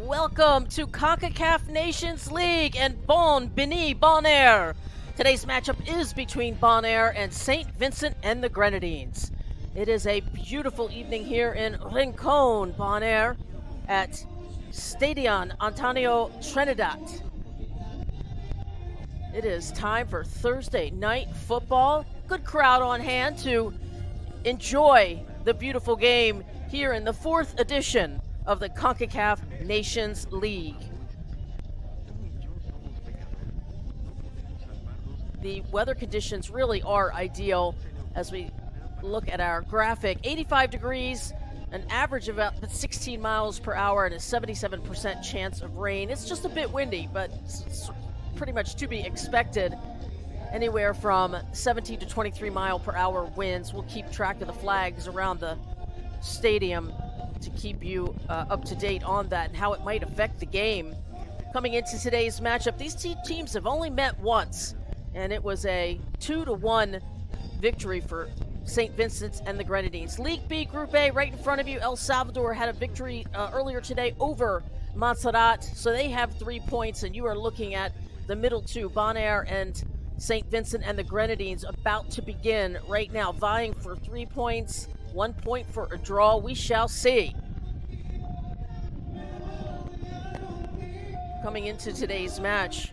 Welcome to Concacaf Nations League and Bonaire. Today's matchup is between Bonaire and St. Vincent and the Grenadines. It is a beautiful evening here in Rincon, Bonaire, at Stadion Antonio Trenidat. It is time for Thursday night football. Good crowd on hand to enjoy the beautiful game here in the 4th edition of the Concacaf Nations League. The weather conditions really are ideal as we look at our graphic. 85 degrees, an average of about 16 miles per hour, and a 77% chance of rain. It's just a bit windy, but it's pretty much to be expected. Anywhere from 17 to 23 mile per hour winds. We'll keep track of the flags around the stadium to keep you up to date on that and how it might affect the game. Coming into today's matchup, these two teams have only met once, and it was a 2-1 victory for St. Vincent and the Grenadines. League B, Group A, right in front of you. El Salvador had a victory earlier today over Montserrat, so they have 3 points, and you are looking at the middle two, Bonaire and St. Vincent and the Grenadines, about to begin right now, vying for 3 points. 1 point for a draw. We shall see. Coming into today's match,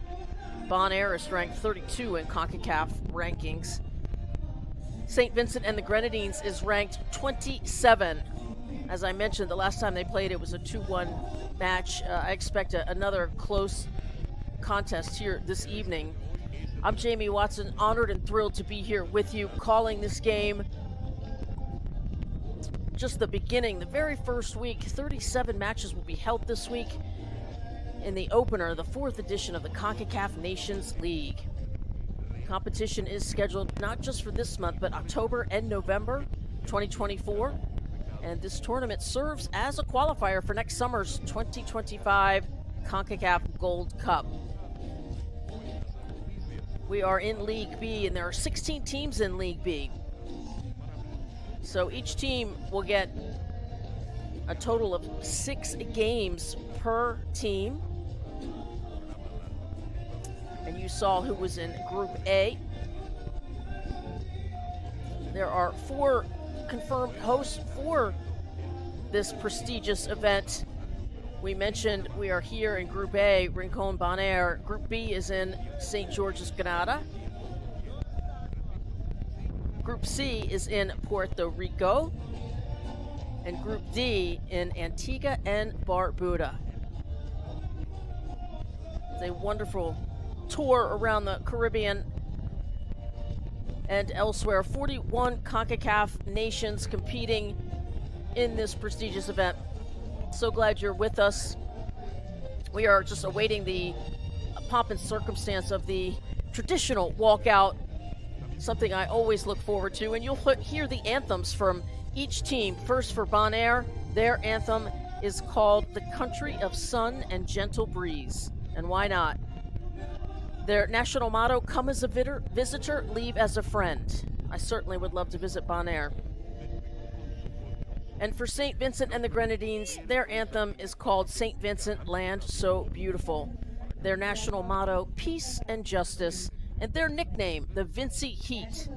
Bonaire is ranked 32 in CONCACAF rankings. St. Vincent and the Grenadines is ranked 27. As I mentioned, the last time they played, it was a 2-1 match. I expect another close contest here this evening. I'm Jamie Watson, honored and thrilled to be here with you, calling this game. Just the beginning, the very first week. 37 matches will be held this week in the opener, the 4th edition of the CONCACAF Nations League. Competition is scheduled not just for this month, but October and November 2024. And this tournament serves as a qualifier for next summer's 2025 CONCACAF Gold Cup. We are in League B, and there are 16 teams in League B. So each team will get a total of 6 games per team. And you saw who was in Group A. There are 4 confirmed hosts for this prestigious event. We mentioned we are here in Group A, Rincon, Bonaire. Group B is in St. George's, Grenada. Group C is in Puerto Rico, and Group D in Antigua and Barbuda. It's a wonderful tour around the Caribbean and elsewhere. 41 CONCACAF nations competing in this prestigious event. So glad you're with us. We are just awaiting the pomp and circumstance of the traditional walkout, something I always look forward to, and you'll hear the anthems from each team. First for Bonaire, their anthem is called The Country of Sun and Gentle Breeze, and why not? Their national motto, come as a visitor, leave as a friend. I certainly would love to visit Bonaire. And for St. Vincent and the Grenadines, their anthem is called St. Vincent, Land So Beautiful. Their national motto, peace and justice, and their nickname, the Vinci Heat.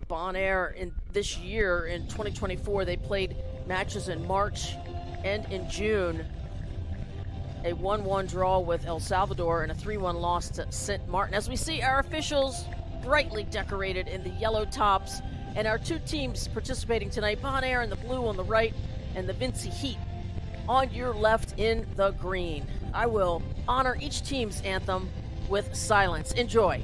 Bonaire in this year, in 2024, they played matches in March and in June. A 1-1 draw with El Salvador and a 3-1 loss to St. Martin. As we see our officials brightly decorated in the yellow tops, and our 2 teams participating tonight, Bonaire in the blue on the right and the Vinci Heat on your left in the green. I will honor each team's anthem with silence. Enjoy.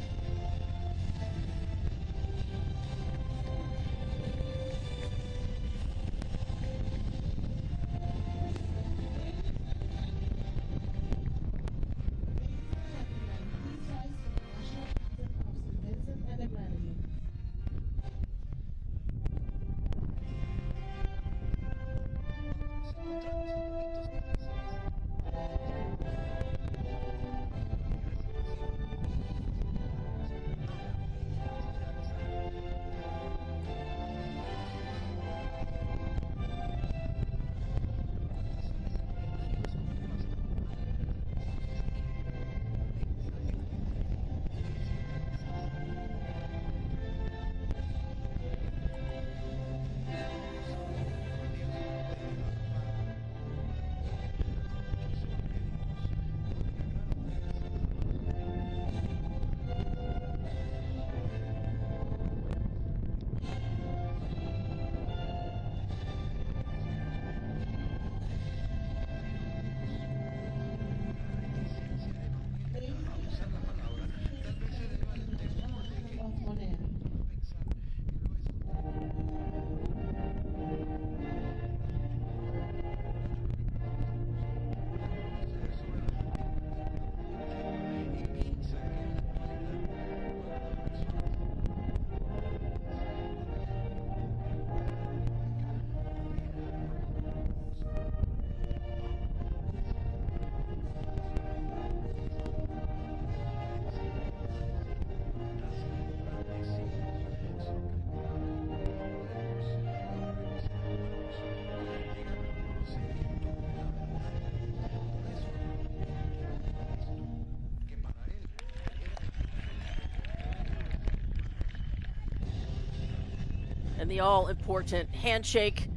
And the all-important handshake,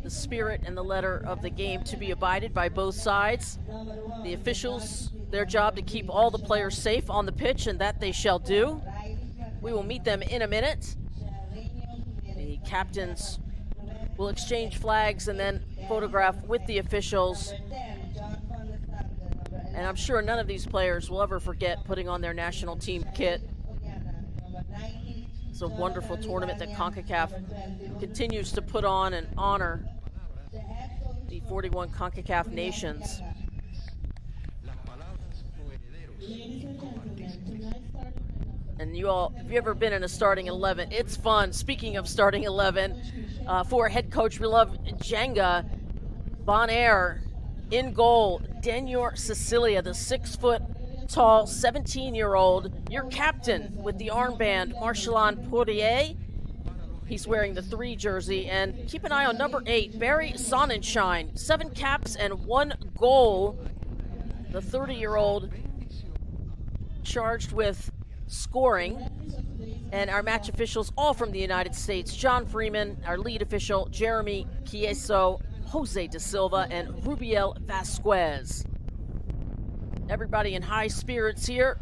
the spirit and the letter of the game to be abided by both sides. The officials, their job to keep all the players safe on the pitch, and that they shall do. We will meet them in a minute. The captains will exchange flags and then photograph with the officials. And I'm sure none of these players will ever forget putting on their national team kit. It's a wonderful tournament that Concacaf continues to put on and honor the 41 Concacaf nations. And you all, if you've ever been in a starting 11, it's fun. Speaking of starting 11, for head coach, we love Jenga. Bonaire in goal. Denyor Cecilia, the 6-foot-tall 17-year-old, your captain with the armband, Marcelin Poirier. He's wearing the 3 jersey. And keep an eye on number 8, Barry Sonnenschein, 7 caps and 1 goal. The 30-year-old charged with scoring. And our match officials, all from the United States: John Freeman, our lead official, Jeremy Chieso, Jose da Silva, and Rubiel Vasquez. Everybody in high spirits here,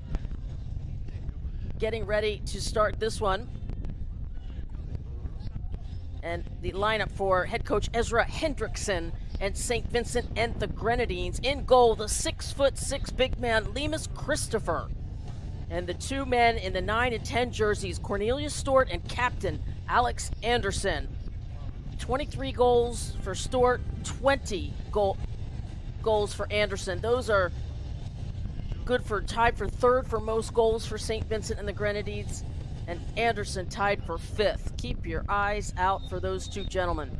getting ready to start this one. And the lineup for head coach Ezra Hendrickson and St. Vincent and the Grenadines. In goal, the 6'6" big man, Lemus Christopher. And the 2 men in the 9 and 10 jerseys, Cornelius Stort and captain Alex Anderson. 23 goals for Stort, 20 goals for Anderson. Those are good for, tied for 3rd for most goals for St. Vincent and the Grenadines. And Anderson tied for 5th. Keep your eyes out for those 2 gentlemen.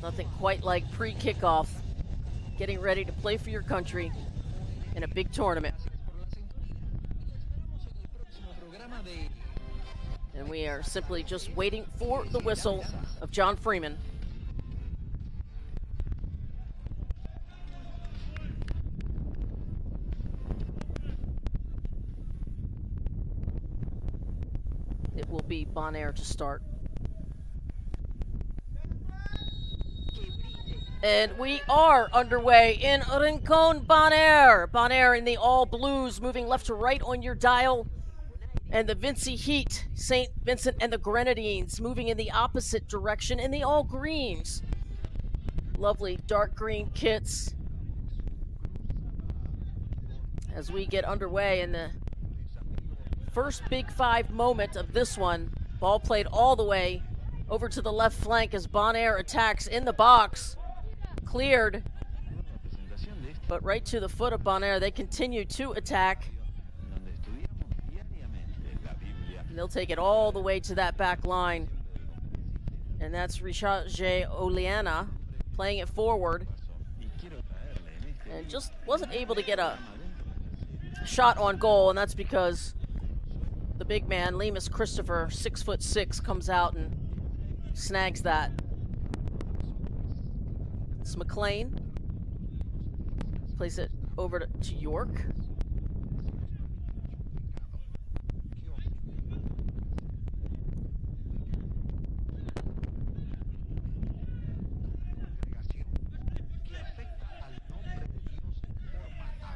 Nothing quite like pre-kickoff, getting ready to play for your country in a big tournament. And we are simply just waiting for the whistle of John Freeman. It will be Bonaire to start. And we are underway in Rincon Bonaire. Bonaire in the all blues, moving left to right on your dial. And the Vinci Heat, St. Vincent and the Grenadines, moving in the opposite direction in the all greens. Lovely dark green kits. As we get underway in the first Big 5 moment of this one, ball played all the way over to the left flank as Bonaire attacks in the box. Cleared, but right to the foot of Bonaire. They continue to attack. And they'll take it all the way to that back line. And that's Richard J. Oleana playing it forward. And just wasn't able to get a shot on goal, and that's because the big man, Lemus Christopher, 6'6", comes out and snags that. It's McLean. Plays it over to York.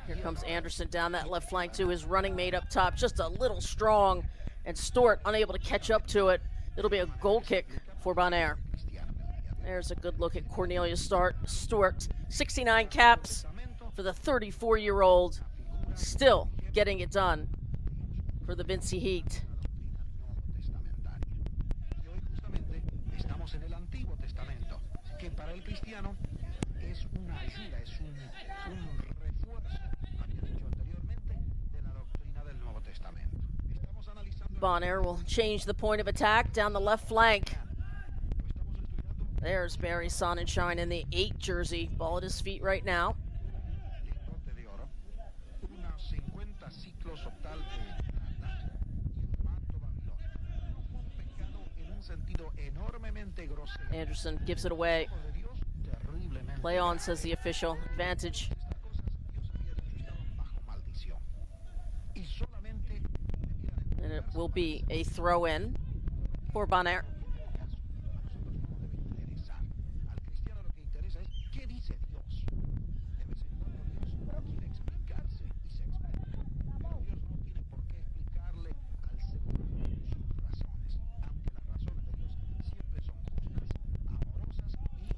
Here comes Anderson down that left flank to his running mate up top. Just a little strong, and Stort unable to catch up to it. It'll be a goal kick for Bonaire. There's a good look at Cornelius Stort, 69 caps for the 34-year-old, still getting it done for the Vinci Heat. Bonaire will change the point of attack down the left flank. There's Barry Sonnenschein in the 8 jersey. Ball at his feet right now. Anderson gives it away. Play on, says the official. Advantage. And it will be a throw-in for Bonaire.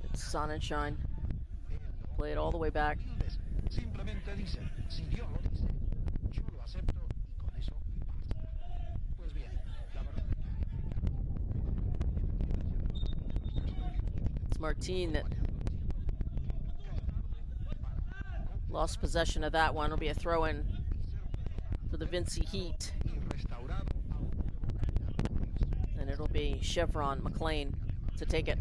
It's Sonnenschein. Play it all the way back. It's Martin that lost possession of that one. It'll be a throw-in for the Vincy Heat. And it'll be Chevron McLean to take it.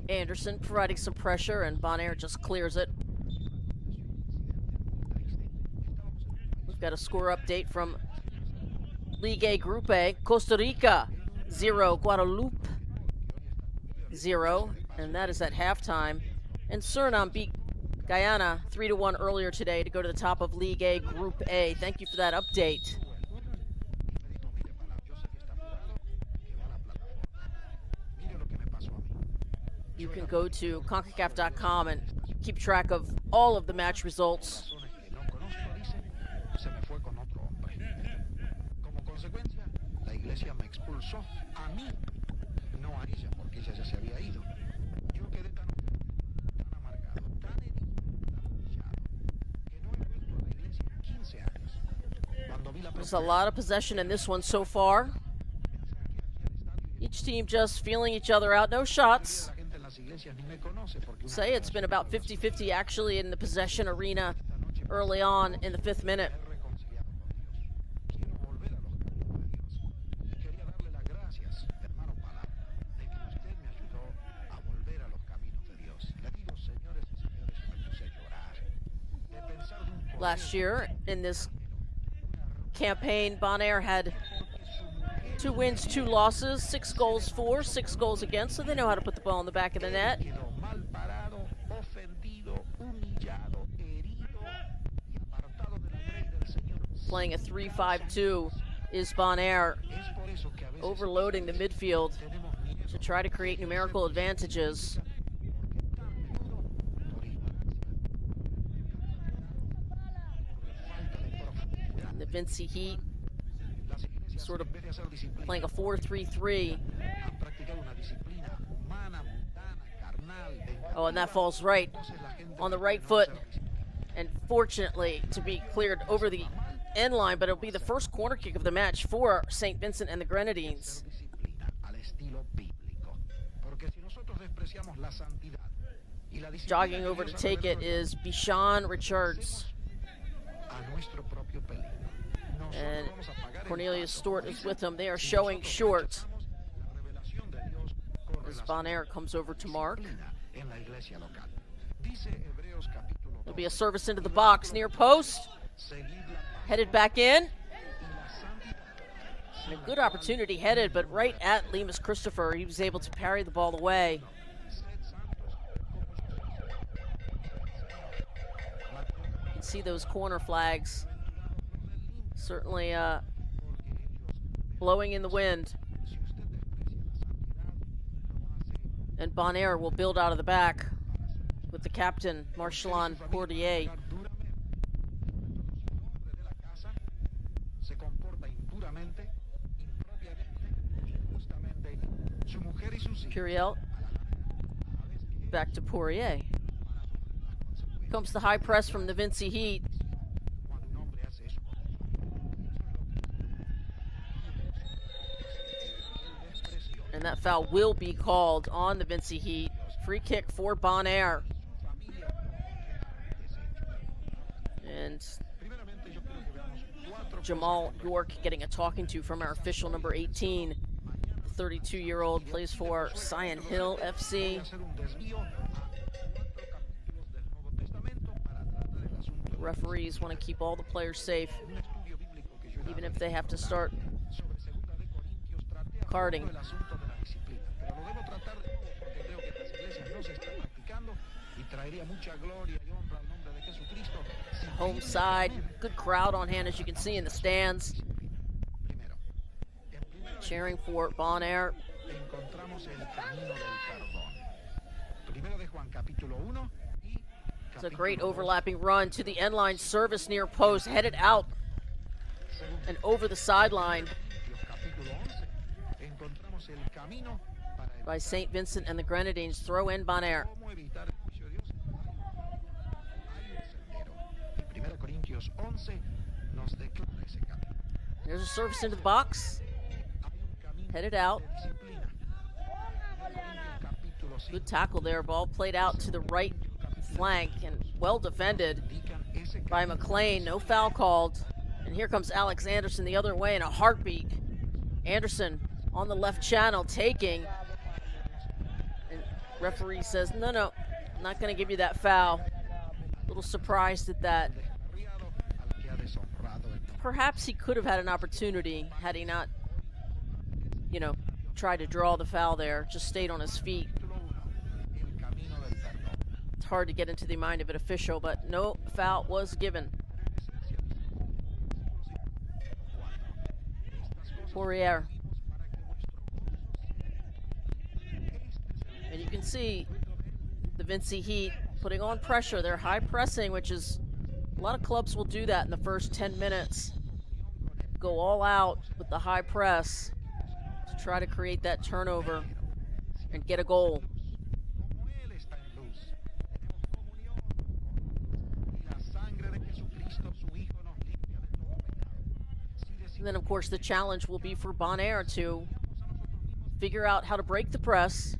Anderson providing some pressure, and Bonaire just clears it. We've got a score update from League A Group A. Costa Rica 0, Guadeloupe 0, and that is at halftime. And Suriname beat Guyana 3-1 earlier today to go to the top of League A Group A. Thank you for that update. You can go to Concacaf.com and keep track of all of the match results. There's a lot of possession in this one so far. Each team just feeling each other out. No shots. Say it's been about 50-50 actually in the possession arena early on in the 5th minute. Last year in this campaign, Bonaire had 2 wins, 2 losses, 6 goals for, 6 goals against, so they know how to put the ball in the back of the net. Playing a 3-5-2 is Bonaire, overloading the midfield to try to create numerical advantages. And the Vincy Heat sort of playing a 4-3-3. Oh, and that falls right on the right foot. And fortunately to be cleared over the end line, but it'll be the first corner kick of the match for St. Vincent and the Grenadines. Jogging over to take it is Bishan Richards. And Cornelius Stort is with him. They are showing short as Bonaire comes over to mark. There'll be a service into the box near post. Headed back in. And a good opportunity headed, but right at Lemus Christopher. He was able to parry the ball away. You can see those corner flags certainly blowing in the wind. And Bonaire will build out of the back with the captain, Marcelin Portier. Curiel back to Poirier. Comes the high press from the Vincy Heat. And that foul will be called on the Vincy Heat. Free kick for Bonaire. And Jamal York getting a talking to from our official number 18. The 32-year-old plays for Sion Hill FC. Referees want to keep all the players safe, even if they have to start carding. Home side, good crowd on hand, as you can see in the stands, cheering for Bonaire. It's a great overlapping run to the end line, service near post, headed out and over the sideline by St. Vincent and the Grenadines. Throw in Bonaire. There's a service into the box, headed out. Good tackle there, ball played out to the right flank and well defended by McLean. No foul called. And here comes Alex Anderson the other way in a heartbeat. Anderson on the left channel taking. And referee says, no, I'm not going to give you that foul. A little surprised at that. Perhaps he could have had an opportunity had he not, tried to draw the foul there, just stayed on his feet. It's hard to get into the mind of an official, but no foul was given. Poirier. And you can see the Vincy Heat putting on pressure. They're high pressing, which is, a lot of clubs will do that in the first 10 minutes. Go all out with the high press to try to create that turnover and get a goal. And then, of course, the challenge will be for Bonaire to figure out how to break the press,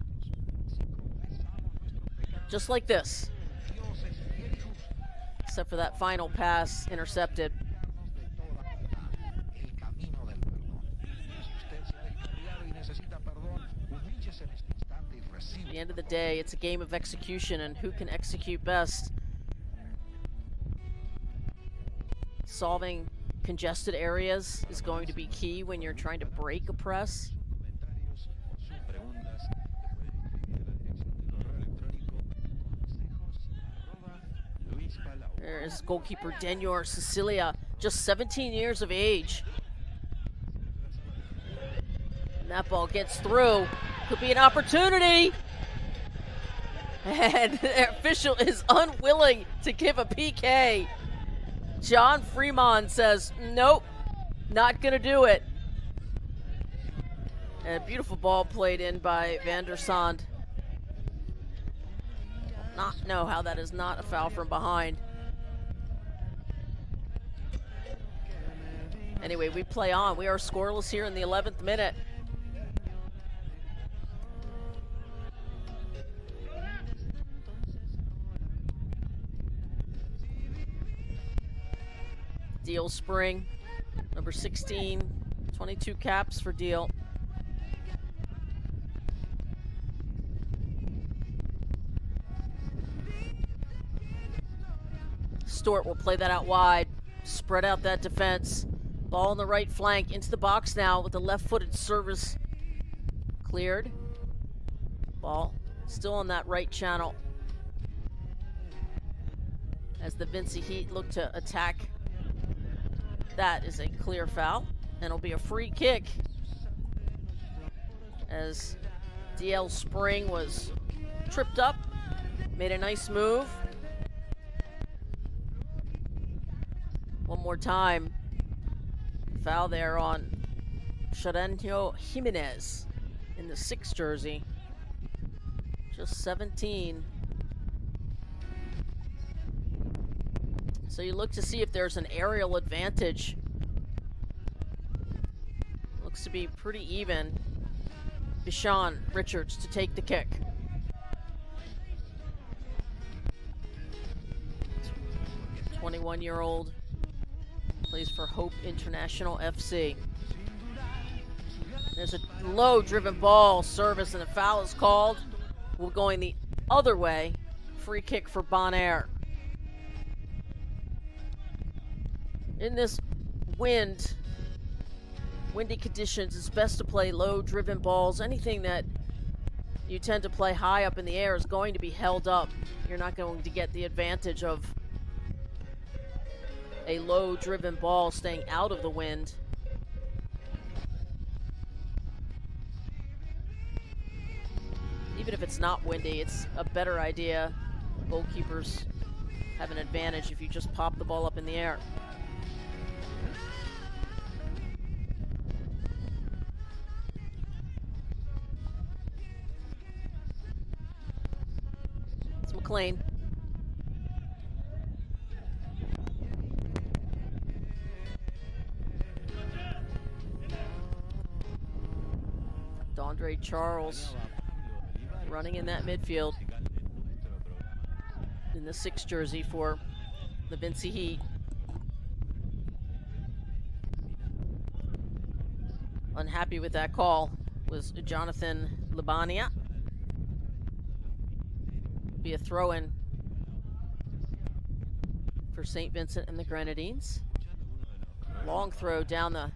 just like this. Except for that final pass intercepted. At the end of the day, it's a game of execution and who can execute best. Solving congested areas is going to be key when you're trying to break a press. There's goalkeeper Denyor Cecilia, just 17 years of age. And that ball gets through. Could be an opportunity. And the official is unwilling to give a PK. John Fremont says, nope, not going to do it. And a beautiful ball played in by Van der Sande. Not know how that is not a foul from behind. Anyway, we play on. We are scoreless here in the 11th minute. Deal Spring, number 16, 22 caps for Deal. Stewart will play that out wide, spread out that defense. Ball on the right flank, into the box now with the left-footed service cleared. Ball still on that right channel as the Vincy Heat look to attack. That is a clear foul, and it'll be a free kick as DL Spring was tripped up, made a nice move. One more time. Foul there on Charanjo Jimenez in the 6th jersey. Just 17. So you look to see if there's an aerial advantage. Looks to be pretty even. Bishan Richards to take the kick. '21-year-old. Plays for Hope International FC. There's a low driven ball service and a foul is called. We're going the other way. Free kick for Bonaire. In this windy conditions, it's best to play low driven balls. Anything that you tend to play high up in the air is going to be held up. You're not going to get the advantage of a low driven ball staying out of the wind. Even if it's not windy, it's a better idea. Goalkeepers have an advantage if you just pop the ball up in the air. It's McLean. Andre Charles running in that midfield in the 6 jersey for the Vincy Heat. Unhappy with that call was Jonathan Libania. Be a throw-in for St. Vincent and the Grenadines. Long throw down the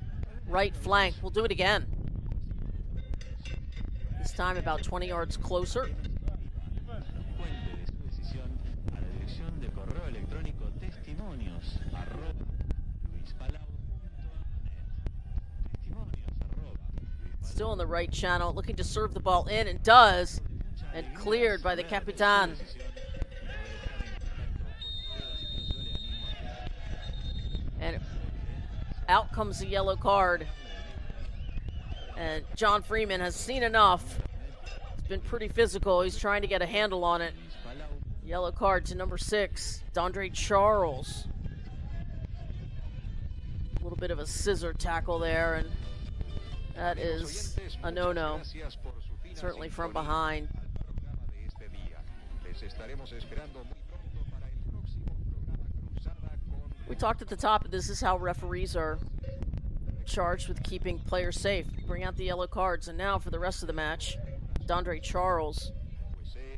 right flank. We'll do it again. This time about 20 yards closer. Still in the right channel, looking to serve the ball in, and does, and cleared by the Capitan. And out comes the yellow card. And John Freeman has seen enough. It's been pretty physical. He's trying to get a handle on it. Yellow card to number 6, D'Andre Charles. A little bit of a scissor tackle there, and that is a no-no. Certainly from behind. We talked at the top, this is how referees are charged with keeping players safe. Bring out the yellow cards, and now for the rest of the match, D'Andre Charles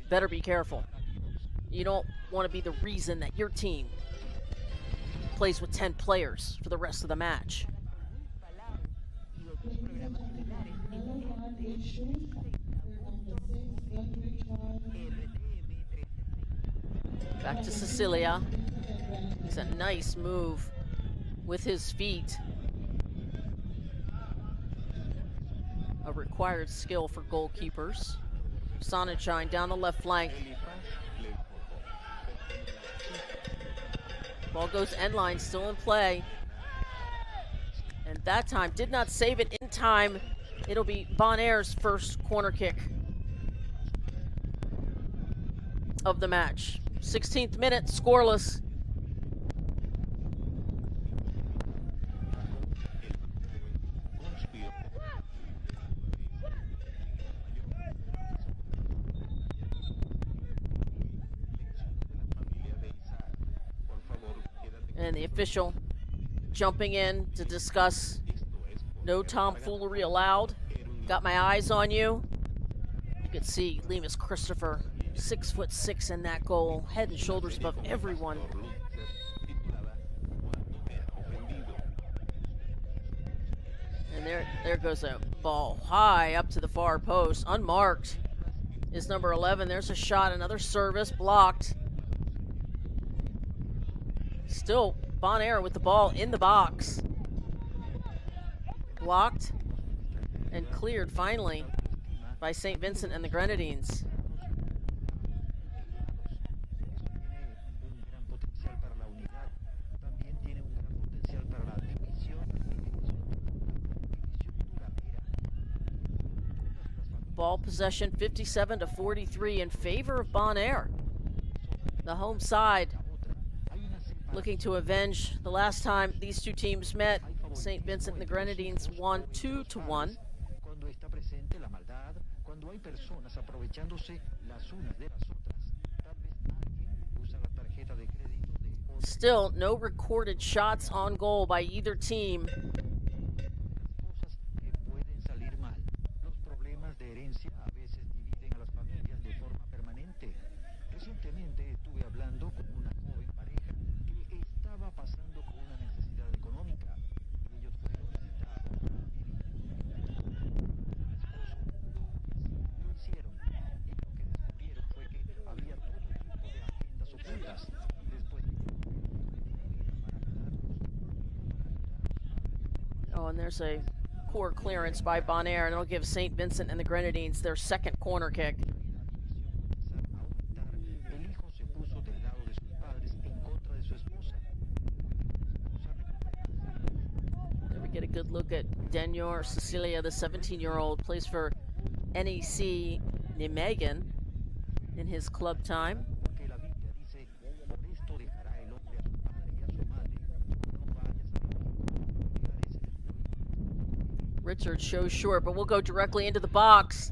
better be careful. You don't want to be the reason that your team plays with 10 players for the rest of the match. Back to Cecilia. It's a nice move with his feet. A required skill for goalkeepers. Sonnenschein down the left flank. Ball goes end line, still in play. And that time did not save it in time. It'll be Bonaire's first corner kick of the match. 16th minute, scoreless. And the official jumping in to discuss no tomfoolery allowed. Got my eyes on you. You can see Lemus Christopher, 6'6" in that goal, head and shoulders above everyone. And there goes a ball high up to the far post, unmarked. Is number 11. There's a shot, another service, blocked. Still Bonaire with the ball in the box. Blocked and cleared finally by St. Vincent and the Grenadines. Ball possession 57-43 in favor of Bonaire. The home side looking to avenge the last time these two teams met. St. Vincent and the Grenadines won 2-1. Still, no recorded shots on goal by either team. Oh, and there's a poor clearance by Bonaire, and it'll give St. Vincent and the Grenadines their second corner kick. There we get a good look at Danior Cecilia, the 17-year-old, plays for NEC Nijmegen in his club time. Richard shows short, but we'll go directly into the box.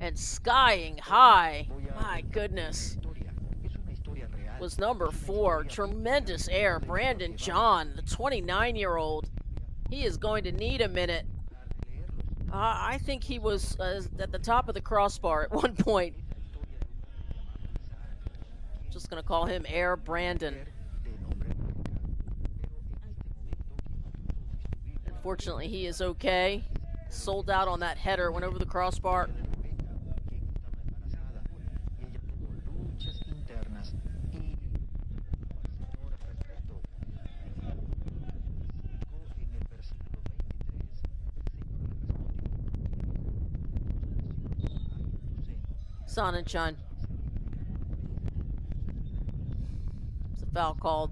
And skying high, my goodness, was number 4. Tremendous air. Brandon John, the 29-year-old. He is going to need a minute. I think he was at the top of the crossbar at one point. Just going to call him Air Brandon. Fortunately, he is okay. Sold out on that header, went over the crossbar. Sonnenschein. It's a foul called.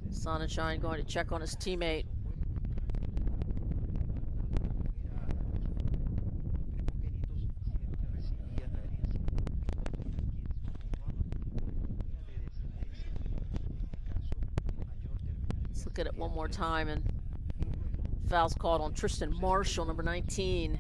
Sonnenschein going to check on his teammate. Let's look at it one more time, and foul's called on Tristan Marshall, number 19.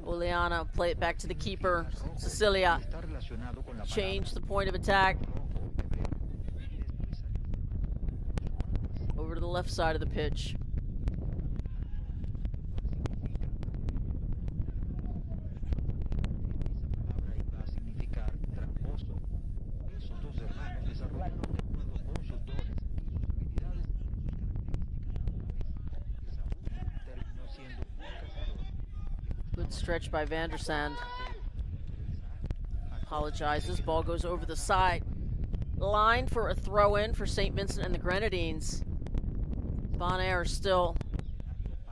Oleana play it back to the keeper. Cecilia change the point of attack over to the left side of the pitch. Good stretch by Vandersand. Apologizes. Ball goes over the side line for a throw-in for St. Vincent and the Grenadines. Bonaire still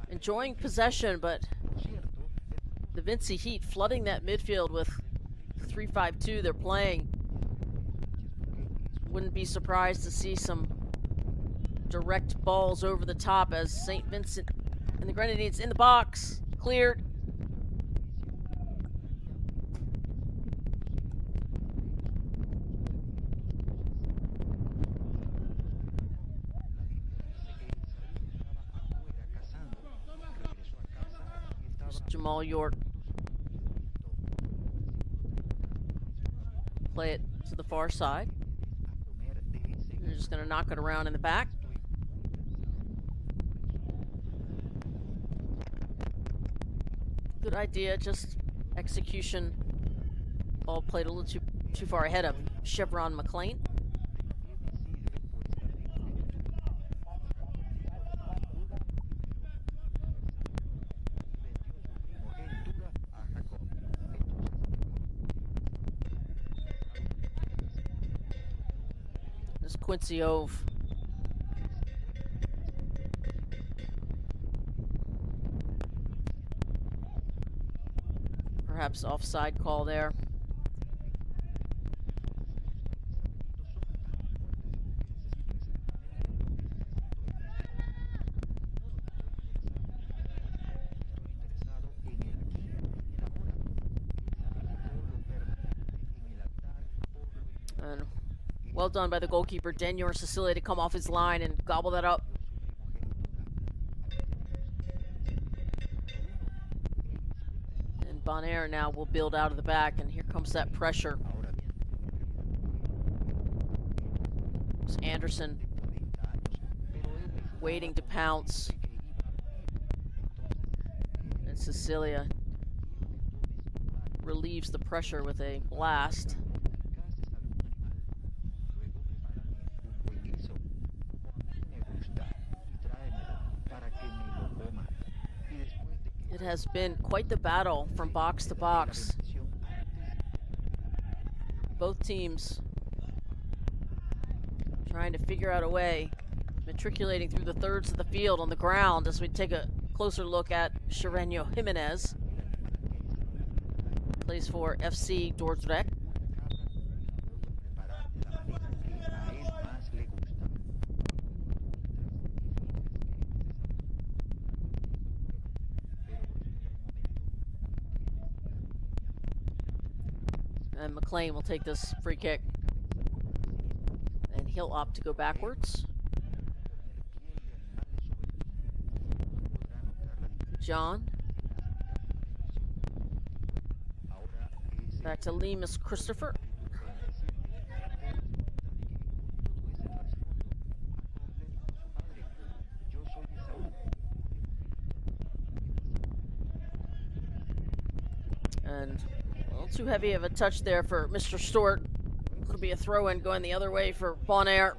enjoying possession, but the Vincy Heat flooding that midfield with 3-5-2 they're playing. Wouldn't be surprised to see some direct balls over the top as St. Vincent and the Grenadines in the box. Cleared. Jamal York. Play it to the far side. They're just going to knock it around in the back. Good idea, just execution. Ball played a little too far ahead of Chevron McLean. Quincy Ove. Perhaps offside call there. And well done by the goalkeeper, Danior Cecilia, to come off his line and gobble that up. Bonaire now will build out of the back, and here comes that pressure. It's Anderson waiting to pounce. And Cecilia relieves the pressure with a blast. It has been quite the battle from box to box. Both teams trying to figure out a way, matriculating through the thirds of the field on the ground as we take a closer look at Xareño Jimenez. Plays for FC Dordrecht. And McLean will take this free kick. And he'll opt to go backwards. John. Back to Lemus Christopher. And a little too heavy of a touch there for Mr. Stewart. It'll be a throw-in going the other way for Bonaire.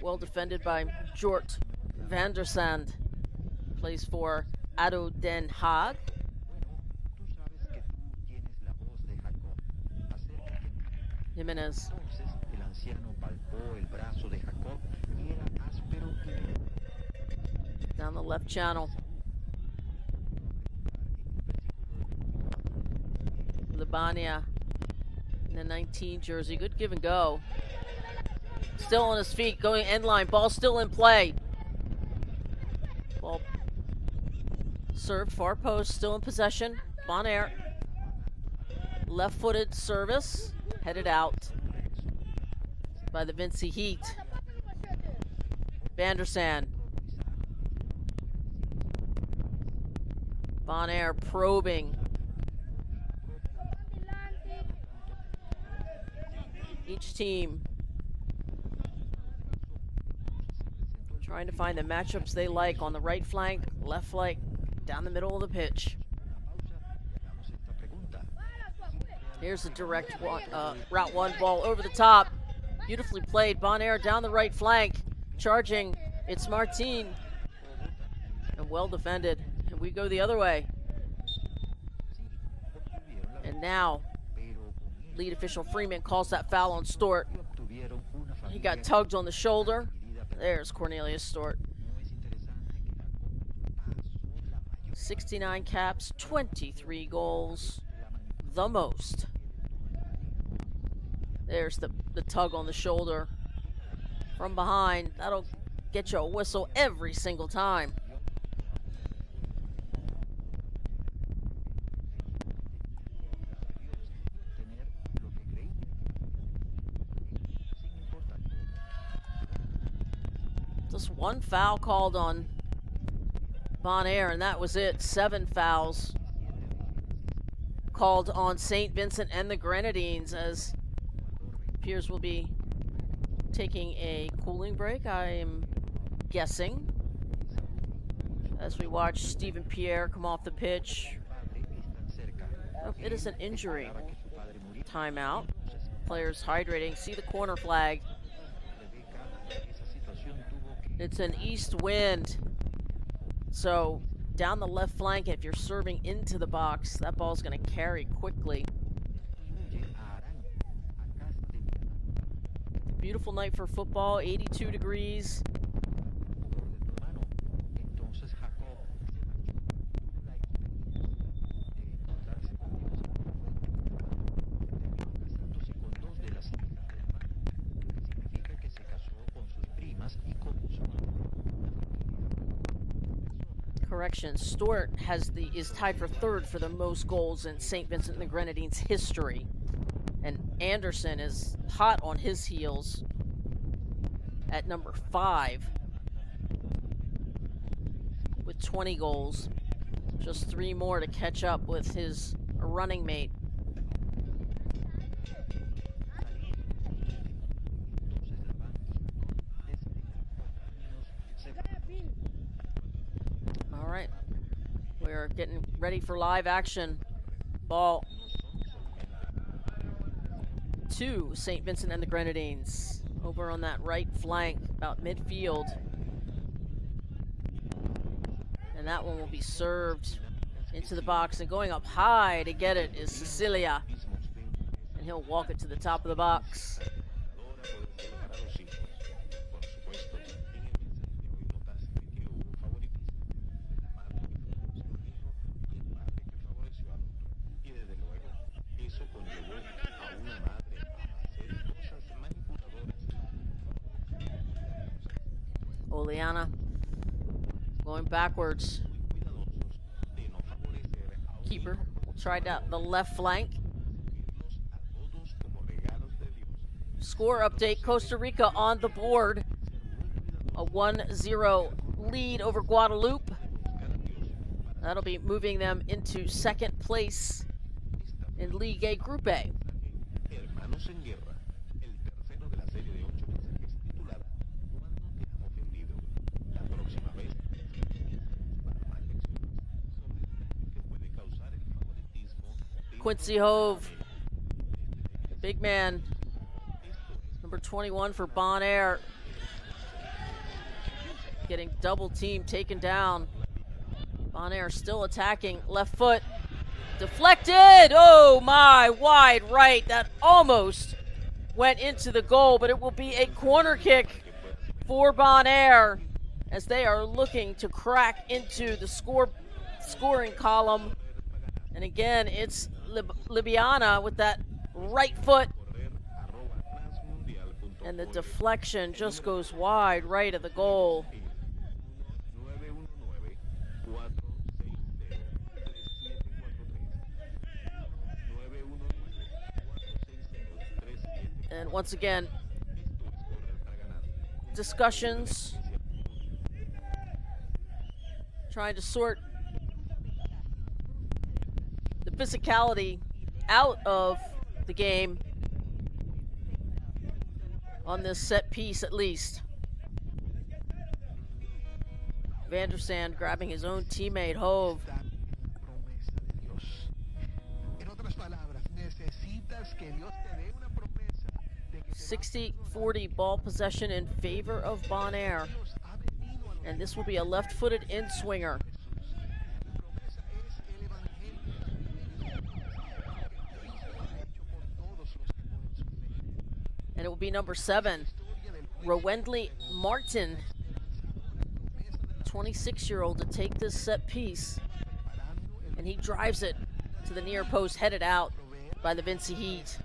Well defended by Jort van der Sand. Plays for ADO Den Haag. Jimenez. Down the left channel. Libania in the 19 jersey. Good give and go. Still on his feet, going end line. Ball still in play. Ball served, far post, still in possession. Bonaire. Left-footed service. Headed out by the Vinci Heat. Van der Sand. Bonaire probing. Each team trying to find the matchups they like on the right flank, left flank, down the middle of the pitch. Here's a direct route one ball over the top. Beautifully played. Bonaire down the right flank. Charging. It's Martin. And well defended. And we go the other way. And now, lead official Freeman calls that foul on Stewart. He got tugged on the shoulder. There's Cornelius Stewart. 69 caps, 23 goals. The most. There's the tug on the shoulder from behind. That'll get you a whistle every single time. Just one foul called on Bonaire, and that was it. 7 fouls called on St. Vincent and the Grenadines, as Piers will be taking a cooling break, I am guessing, as we watch Stephen Pierre come off the pitch. Oh, it is an injury. Timeout. Players hydrating. See the corner flag. It's an east wind. So down the left flank, if you're serving into the box, that ball's going to carry quickly. Beautiful night for football, 82 degrees. Correction, Stewart is tied for third for the most goals in St. Vincent and the Grenadines history. And Anderson is hot on his heels at number 5 with 20 goals. Just 3 more to catch up with his running mate. All right, we're getting ready for live action. Ball to St. Vincent and the Grenadines. Over on that right flank, about midfield. And that one will be served into the box, and going up high to get it is Cecilia. And he'll walk it to the top of the box. Oleana going backwards. Keeper will try down the left flank. Score update, Costa Rica on the board. A 1-0 lead over Guadeloupe. That'll be moving them into second place in Ligue A Group A. Quincy Hove, big man, number 21 for Bonaire, getting double team taken down. Bonaire still attacking, left foot, deflected, oh my, wide right, that almost went into the goal, but it will be a corner kick for Bonaire as they are looking to crack into the scoring column. And again, it's Libiana with that right foot. And the deflection just goes wide right of the goal. And once again, discussions, trying to sort the physicality out of the game on this set piece, at least. Vandersand grabbing his own teammate, Hove. 60-40 ball possession in favor of Bonaire. And this will be a left-footed in-swinger. And it will be number 7, Rowendley Martin, 26-year-old, to take this set piece. And he drives it to the near post, headed out by the Vinci Heat.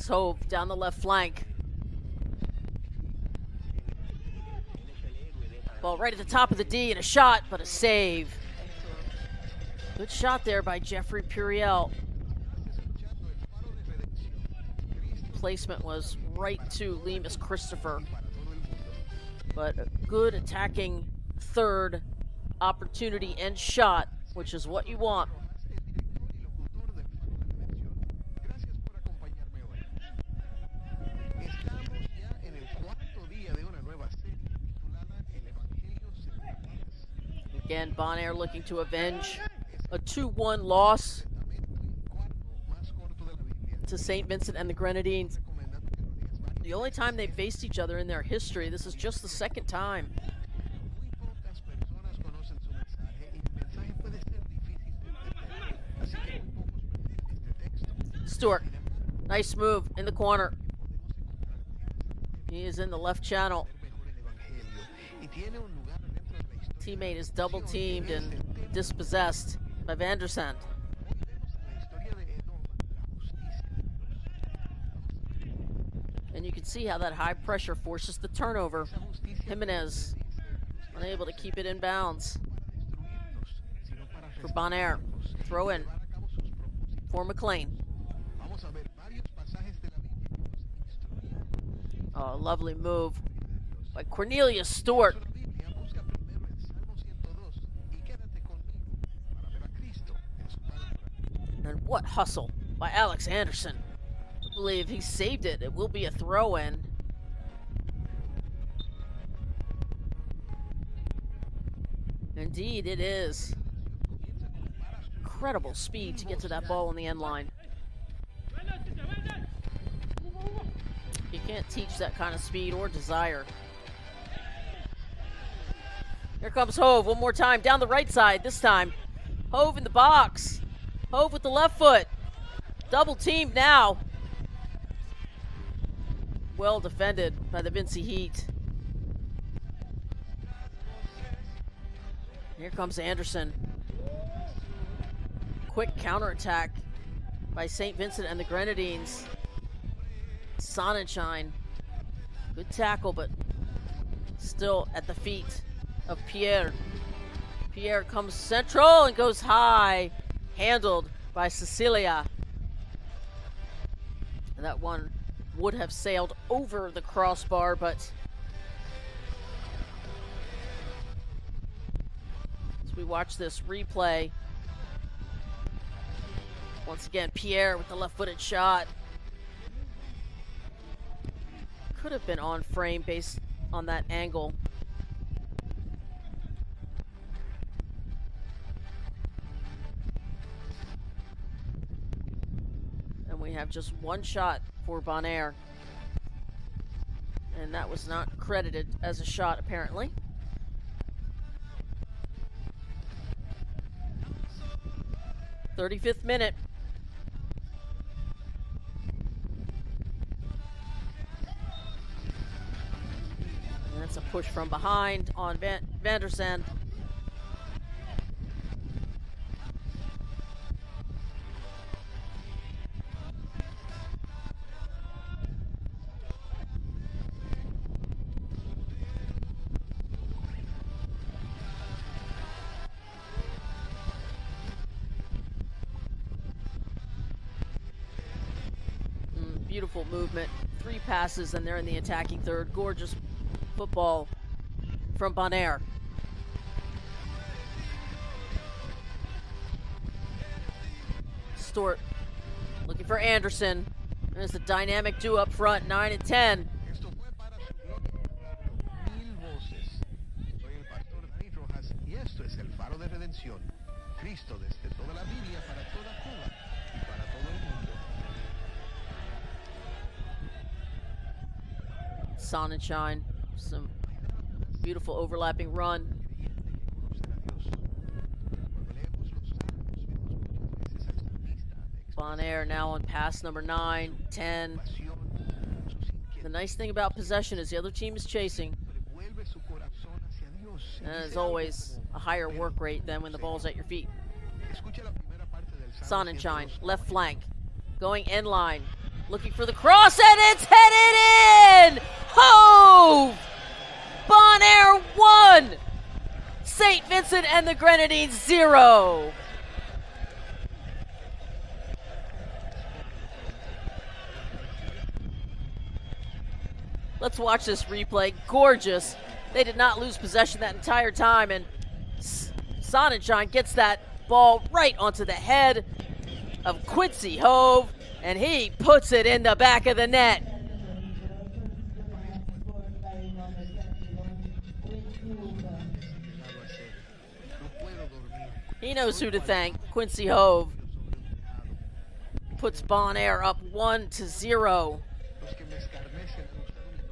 Hove down the left flank. Ball right at the top of the D, and a shot, but a save. Good shot there by Jeffrey Puriel. Placement was right to Lemus Christopher. But a good attacking third opportunity and shot, which is what you want. Again, Bonaire looking to avenge a 2-1 loss to St. Vincent and the Grenadines. The only time they faced each other in their history. This is just the second time. Stewart, nice move in the corner. He is in the left channel. Teammate is double teamed and dispossessed by Vandersand. And And you can see how that high pressure forces the turnover. Jimenez unable to keep it in bounds. For Bonaire, throw in for McLean. Oh, lovely move by Cornelius Stewart. And what hustle by Alex Anderson. I believe he saved it. It will be a throw-in. Indeed, it is. Incredible speed to get to that ball on the end line. You can't teach that kind of speed or desire. Here comes Hove one more time down the right side this time. Hove in the box. Hove with the left foot. Double teamed now. Well defended by the Vincy Heat. Here comes Anderson. Quick counterattack by St. Vincent and the Grenadines. Sonnenschein. Good tackle, but still at the feet of Pierre. Pierre comes central and goes high. Handled by Cecilia. And that one would have sailed over the crossbar, but as we watch this replay, once again, Pierre with the left-footed shot. Could have been on frame based on that angle. And we have just one shot for Bonaire. And that was not credited as a shot, apparently. '35th minute. And that's a push from behind on Vandersand. Beautiful movement. 3 passes and they're in the attacking third. Gorgeous football from Bonaire. Stewart looking for Anderson. There's the dynamic duo up front, 9 and 10. Sonnenschein, some beautiful overlapping run. Bonaire now on pass number 9, 10. The nice thing about possession is the other team is chasing. And as always, a higher work rate than when the ball's at your feet. Sonnenschein, left flank, going end line. Looking for the cross, and it's headed in! Hove! Bonaire 1! St. Vincent and the Grenadines 0. Let's watch this replay. Gorgeous. They did not lose possession that entire time, and Sonnenschein gets that ball right onto the head of Quincy Hove, and he puts it in the back of the net. He knows who to thank. Quincy Hove puts Bonaire up 1-0.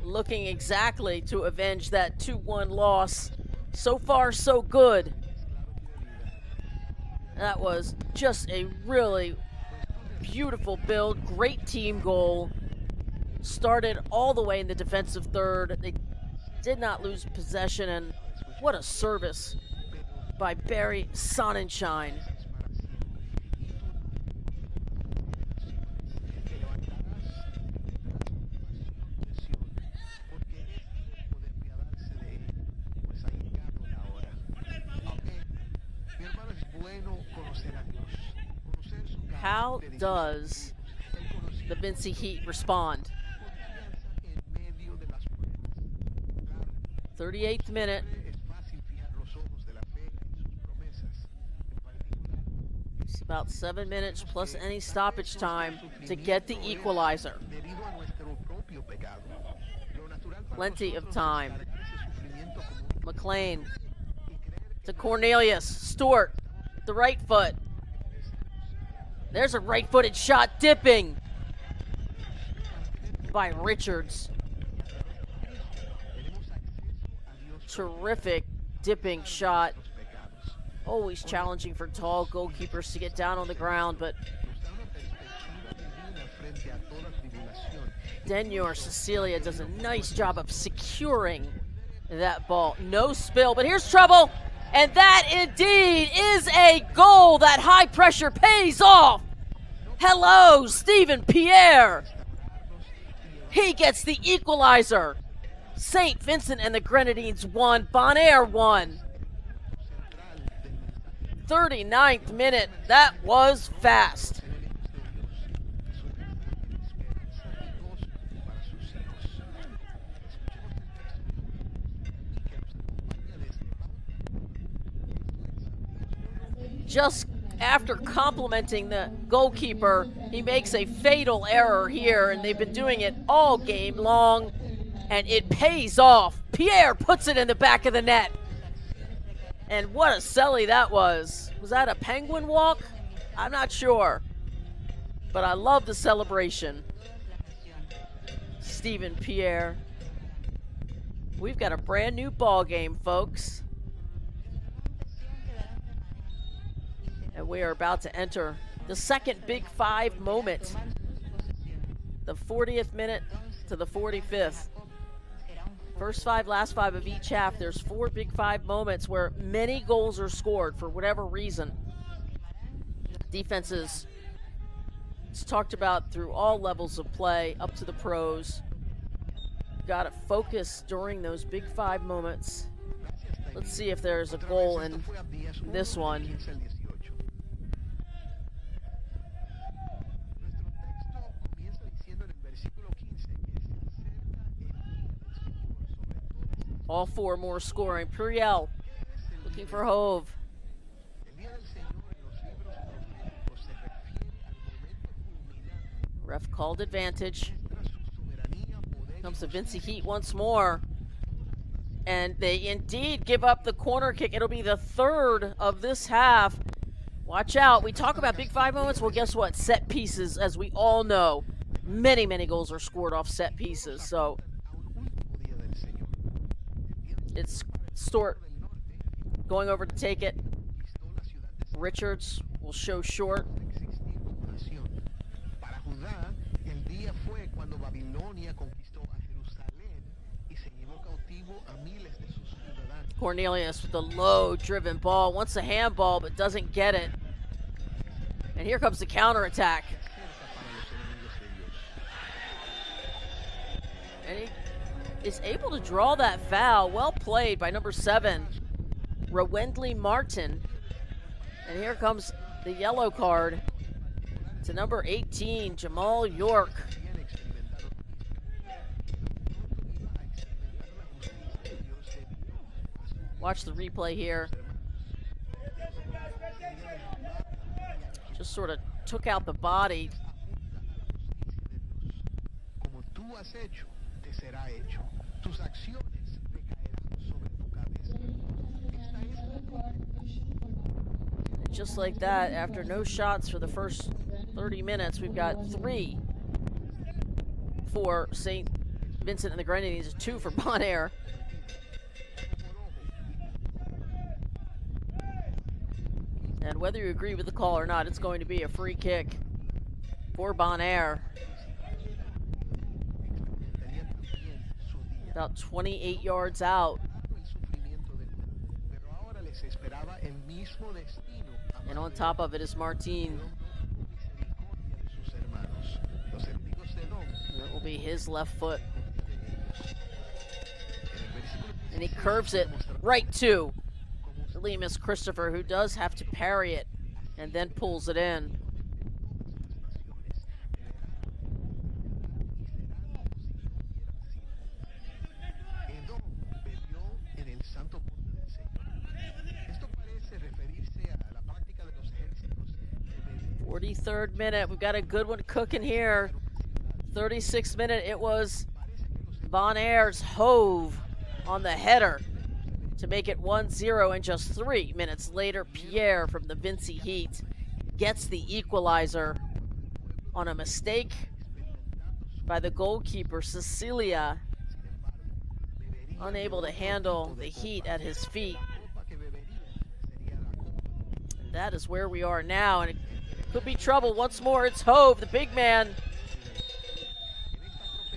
Looking exactly to avenge that 2-1 loss. So far, so good. That was just a really beautiful build, great team goal. Started all the way in the defensive third. They did not lose possession, and what a service by Barry Sonnenschein. How does the Vinci Heat respond? 38th minute. It's about 7 minutes plus any stoppage time to get the equalizer. Plenty of time. McLean to Cornelius. Stewart, the right foot. There's a right-footed shot, dipping by Richards. Terrific dipping shot. Always challenging for tall goalkeepers to get down on the ground, but Denyor Cecilia does a nice job of securing that ball. No spill, but here's trouble, and that indeed is a goal. That high pressure pays off. Hello, Stephen Pierre. He gets the equalizer. St. Vincent and the Grenadines won, Bonaire won. 39th minute, that was fast. Just after complimenting the goalkeeper, he makes a fatal error here, and they've been doing it all game long, and it pays off. Pierre puts it in the back of the net. And what a celly that was. Was that a penguin walk? I'm not sure. But I love the celebration. Stephen Pierre. We've got a brand new ball game, folks. And we are about to enter the second Big Five moment. The 40th minute to the 45th. First five, last five of each half. There's 4 Big Five moments where many goals are scored for whatever reason. Defenses, it's talked about through all levels of play, up to the pros. Got to focus during those Big Five moments. Let's see if there's a goal in this one. All 4 more scoring. Puriel looking for Hove. Ref called advantage. Comes to Vinci Heat once more. And they indeed give up the corner kick. It'll be the 3rd of this half. Watch out. We talk about Big Five moments. Well, guess what? Set pieces, as we all know. Many, many goals are scored off set pieces. So it's Stewart going over to take it. Richards will show short. Cornelius with the low driven ball. Wants a handball but doesn't get it. And here comes the counterattack. And he is able to draw that foul. Well played by number 7, Rowendley Martin. And here comes the yellow card to number 18, Jamal York. Watch the replay here. Just sort of took out the body. Just like that, after no shots for the first 30 minutes, we've got 3 for St. Vincent and the Grenadines, 2 for Bonaire. And whether you agree with the call or not, it's going to be a free kick for Bonaire. About 28 yards out. And on top of it is Martin. It will be his left foot. And he curves it right to Lemus Christopher, who does have to parry it and then pulls it in. 33rd minute. We've got a good one cooking here. 36th minute, it was Bonaire's Hove on the header to make it 1-0, and just 3 minutes later, Pierre from the Vinci Heat gets the equalizer on a mistake by the goalkeeper, Cecilia, unable to handle the heat at his feet. And that is where we are now, and it could be trouble once more. It's Hove, the big man.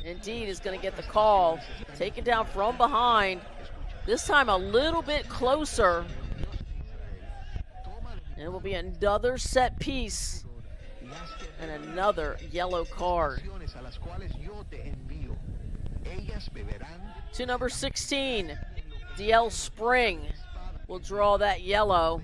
Indeed is going to get the call. Taken down from behind. This time a little bit closer. And it will be another set piece and another yellow card. To number 16, DL Spring will draw that yellow.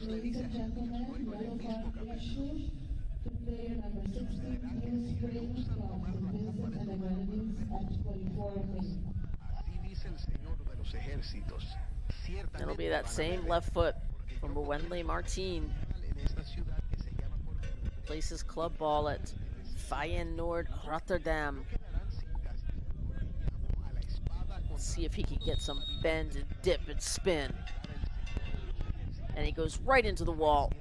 Ladies and gentlemen, yellow card issued to player number 16, DL Spring from the Vincent and the Grenadines at 24 minutes. It'll be that same left foot from Wenley Martin. Places club ball at Feyenoord Rotterdam. Let's see if he can get some bend and dip and spin. And he goes right into the wall.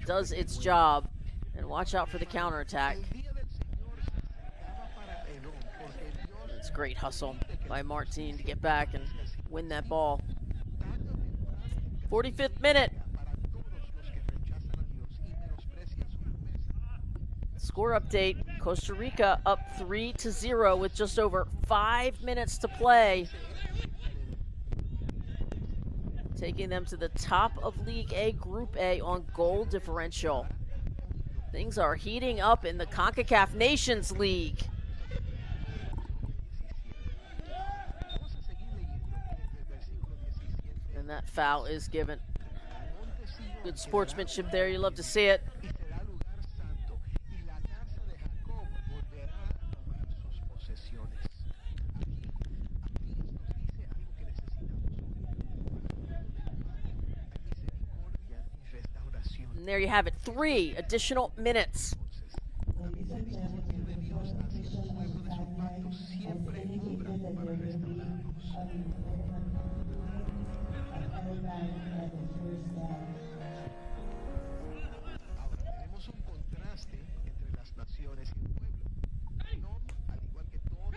Does its job. And watch out for the counterattack. It's great hustle by Martin to get back and win that ball. 45th minute. Score update. Costa Rica up 3-0 with just over 5 minutes to play, taking them to the top of League A, Group A on goal differential. Things are heating up in the Concacaf Nations League. And that foul is given. Good sportsmanship there, you love to see it. And there you have it, 3 additional minutes.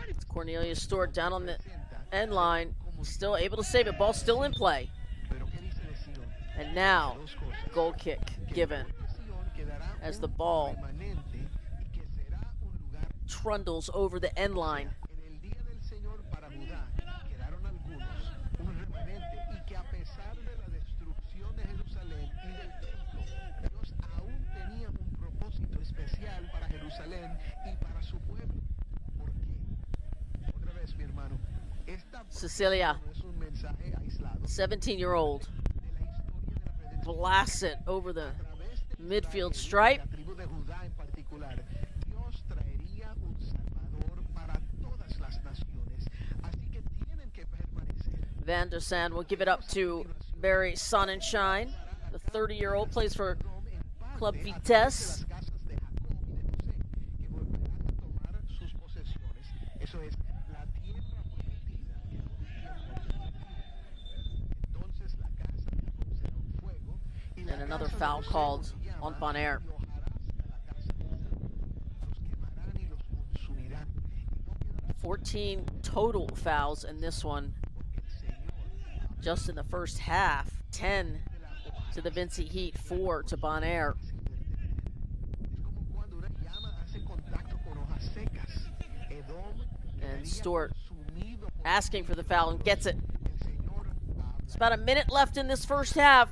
It's Cornelius Stewart down on the end line, still able to save it, ball still in play. And now, goal kick given as the ball trundles over the end line. Cecilia, 17-year-old, blasts it over the midfield stripe. Van der Sande will give it up to Barry Sonnenschein. The 30-year-old plays for Club Vitesse. And another foul called on Bonaire. $14 total fouls in this one. Just in the first half, 10 to the Vinci Heat, 4 to Bonaire. And Stewart asking for the foul and gets it. It's about a minute left in this first half.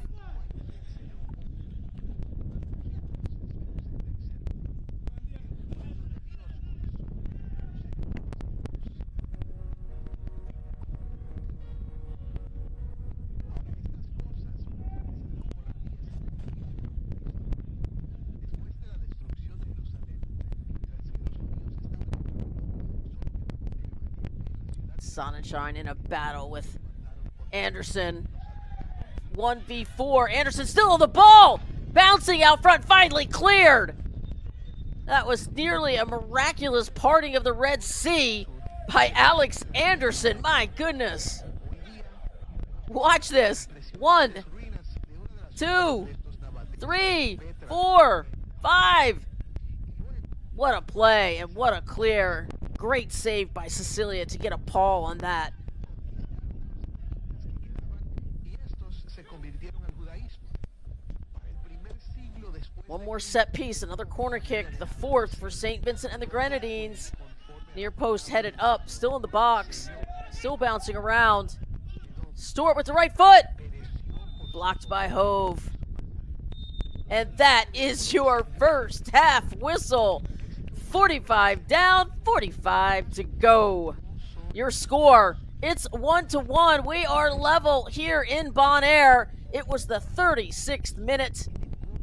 Sonnenschein in a battle with Anderson. 1v4. Anderson still on the ball! Bouncing out front, finally cleared! That was nearly a miraculous parting of the Red Sea by Alex Anderson. My goodness. Watch this. 1, 2, 3, 4, 5. What a play and what a clear. Great save by Cecilia to get a paul on that. One more set piece, another corner kick, the 4th for St. Vincent and the Grenadines. Near post headed up, still in the box, still bouncing around. Stewart with the right foot, blocked by Hove. And that is your first half whistle. 45 down, 45 to go. Your score, it's 1-1. We are level here in Bonaire. It was the 36th minute.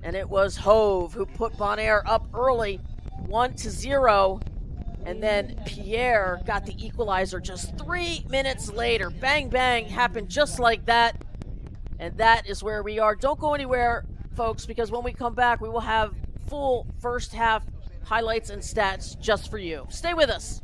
And it was Hove who put Bonaire up early, 1-0. And then Pierre got the equalizer just 3 minutes later. Bang, bang, happened just like that. And that is where we are. Don't go anywhere, folks, because when we come back, we will have full first half highlights and stats just for you. Stay with us.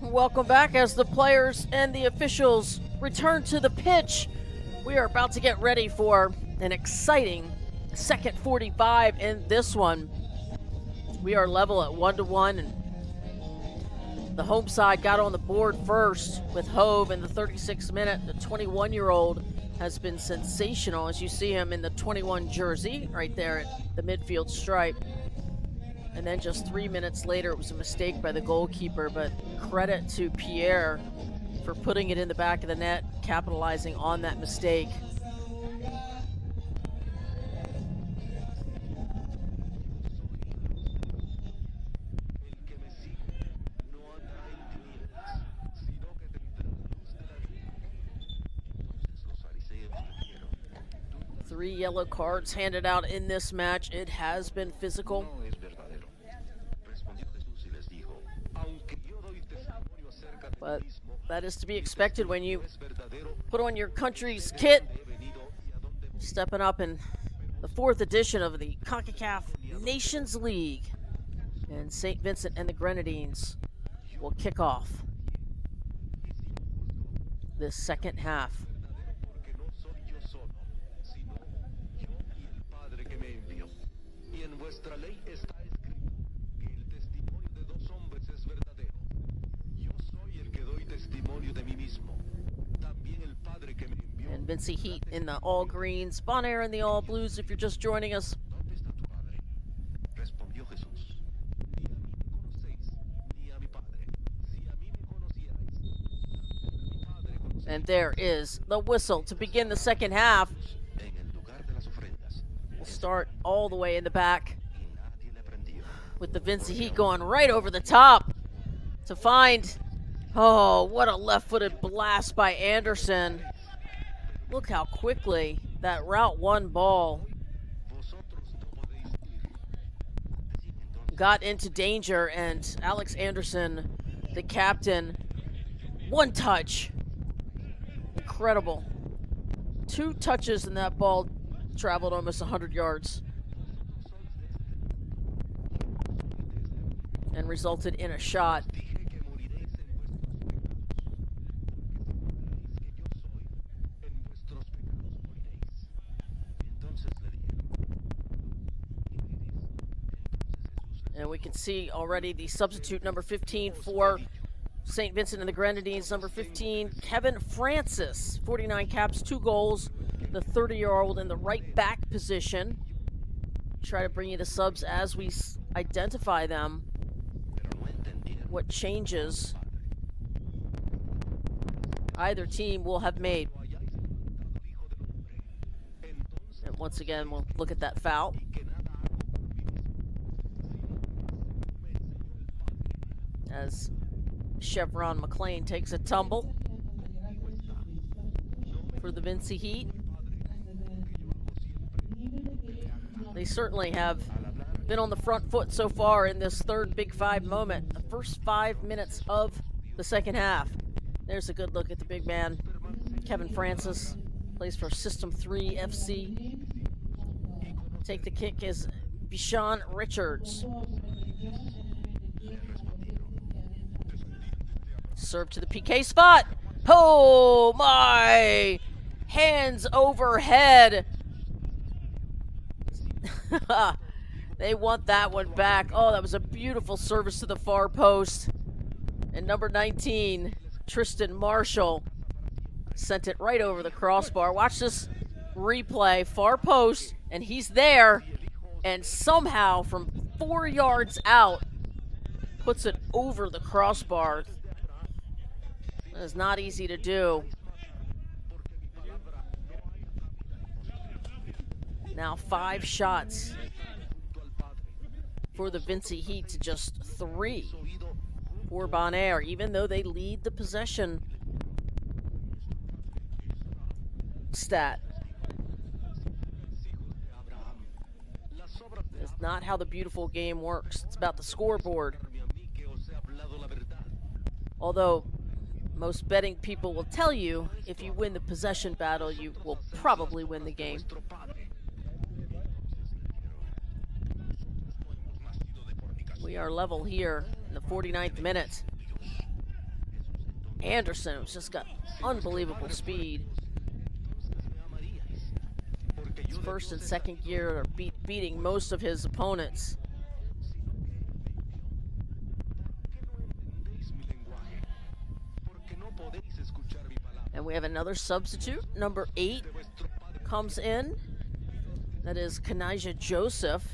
Welcome back as the players and the officials return to the pitch. We are about to get ready for an exciting second 45 in this one. We are level at 1-1, and the home side got on the board first with Hove in the 36th minute. The 21-year-old has been sensational, as you see him in the 21 jersey right there at the midfield stripe. And then just 3 minutes later, it was a mistake by the goalkeeper, but credit to Pierre for putting it in the back of the net, capitalizing on that mistake. Three yellow cards handed out in this match. It has been physical. But that is to be expected when you put on your country's kit, stepping up in the 4th edition of the Concacaf Nations League. And St. Vincent and the Grenadines will kick off this second half. And Vincey Heat in the all greens, Bonaire in the all blues if you're just joining us. And there is the whistle to begin the second half. We'll start all the way in the back with the Vincey Heat going right over the top to find, oh, what a left-footed blast by Anderson. Look how quickly that Route 1 ball got into danger, and Alex Anderson, the captain, one touch. Incredible. 2 touches and that ball traveled almost 100 yards and resulted in a shot. And we can see already the substitute number 15 for St. Vincent and the Grenadines, number 15, Kevin Francis, 49 caps, 2 goals, the 30-year-old in the right back position. Try to bring you the subs as we identify them, what changes either team will have made. And once again, we'll look at that foul. As Chevron McLean takes a tumble for the Vincey Heat. They certainly have been on the front foot so far in this third Big Five moment. The first 5 minutes of the second half. There's a good look at the big man. Kevin Francis plays for System 3 FC. Take the kick is Bishan Richards. Serve to the PK spot. Oh my! Hands overhead. They want that one back. Oh, that was a beautiful service to the far post. And number 19, Tristan Marshall, sent it right over the crossbar. Watch this replay. Far post, and he's there. And somehow, from 4 yards out, puts it over the crossbar. That is not easy to do. Now 5 shots for the Vincey Heat to just 3 for Bonaire, even though they lead the possession stat. It's not how the beautiful game works. It's about the scoreboard. Although most betting people will tell you if you win the possession battle, you will probably win the game. We are level here in the 49th minute. Anderson, who's just got unbelievable speed. His first and second gear are beating most of his opponents. And we have another substitute. Number 8 comes in. That is Kanija Joseph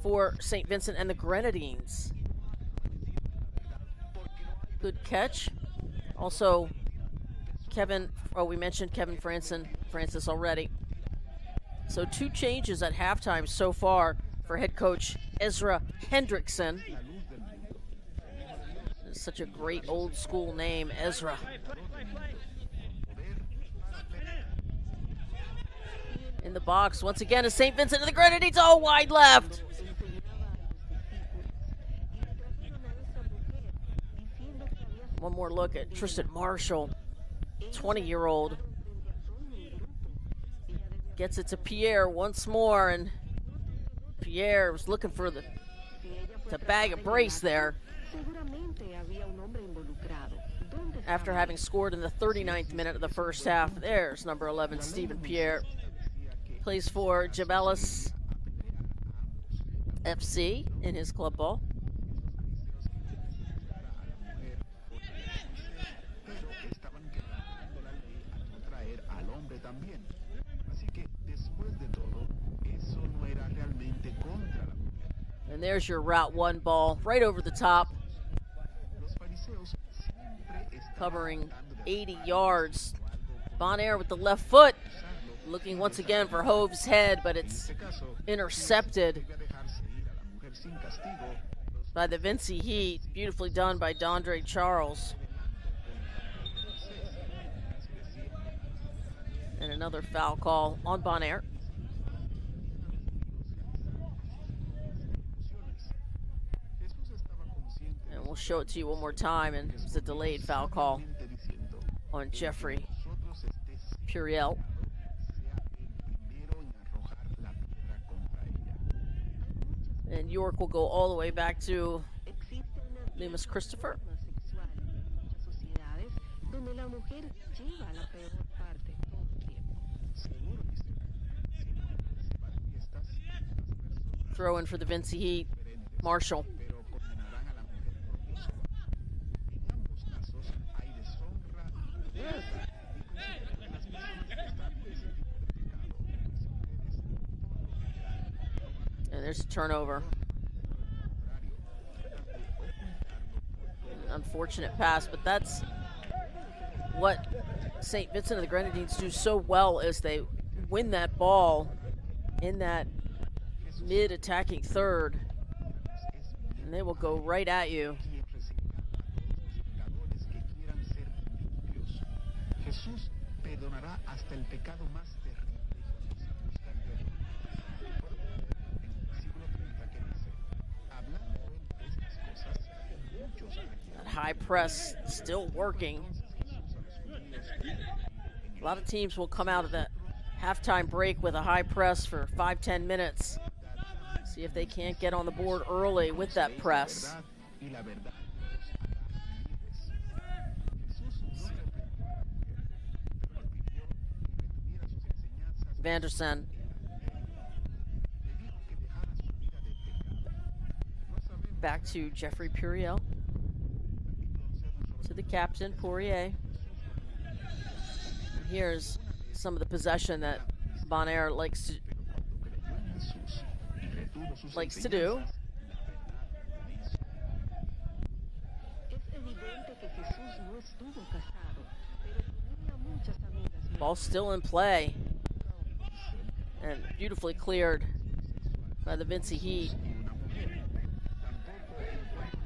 for St. Vincent and the Grenadines. Good catch. Also, we mentioned Kevin Francis already. So 2 changes at halftime so far for head coach Ezra Hendrickson. It's such a great old school name, Ezra. In the box, once again, is St. Vincent and the Grenadines. Oh, wide left. One more look at Tristan Marshall, 20-year-old. Gets it to Pierre once more, and Pierre was looking for to bag a brace there. After having scored in the 39th minute of the first half, there's number 11, Stephen Pierre. Plays for Jabelis FC in his club ball. And there's your Route 1 ball right over the top, covering 80 yards. Bonaire with the left foot, looking once again for Hove's head, but it's intercepted by the Vinci Heat. Beautifully done by Dondre Charles. And another foul call on Bonaire. And we'll show it to you one more time, and it's a delayed foul call on Jeffrey Puriel. And York will go all the way back to Lemus Christopher. Throw in for the Vinci Heat, Marshall. And there's a turnover. An unfortunate pass, but that's what St. Vincent and the Grenadines do so well, is they win that ball in that mid-attacking third, and they will go right at you. That high press still working. A lot of teams will come out of that halftime break with a high press for 5-10 minutes. See if they can't get on the board early with that press. Vandersen. Back to Jeffrey Puriel. To the captain, Poirier. Here's some of the possession that Bonaire likes to do. Ball still in play, and beautifully cleared by the Vinci Heat.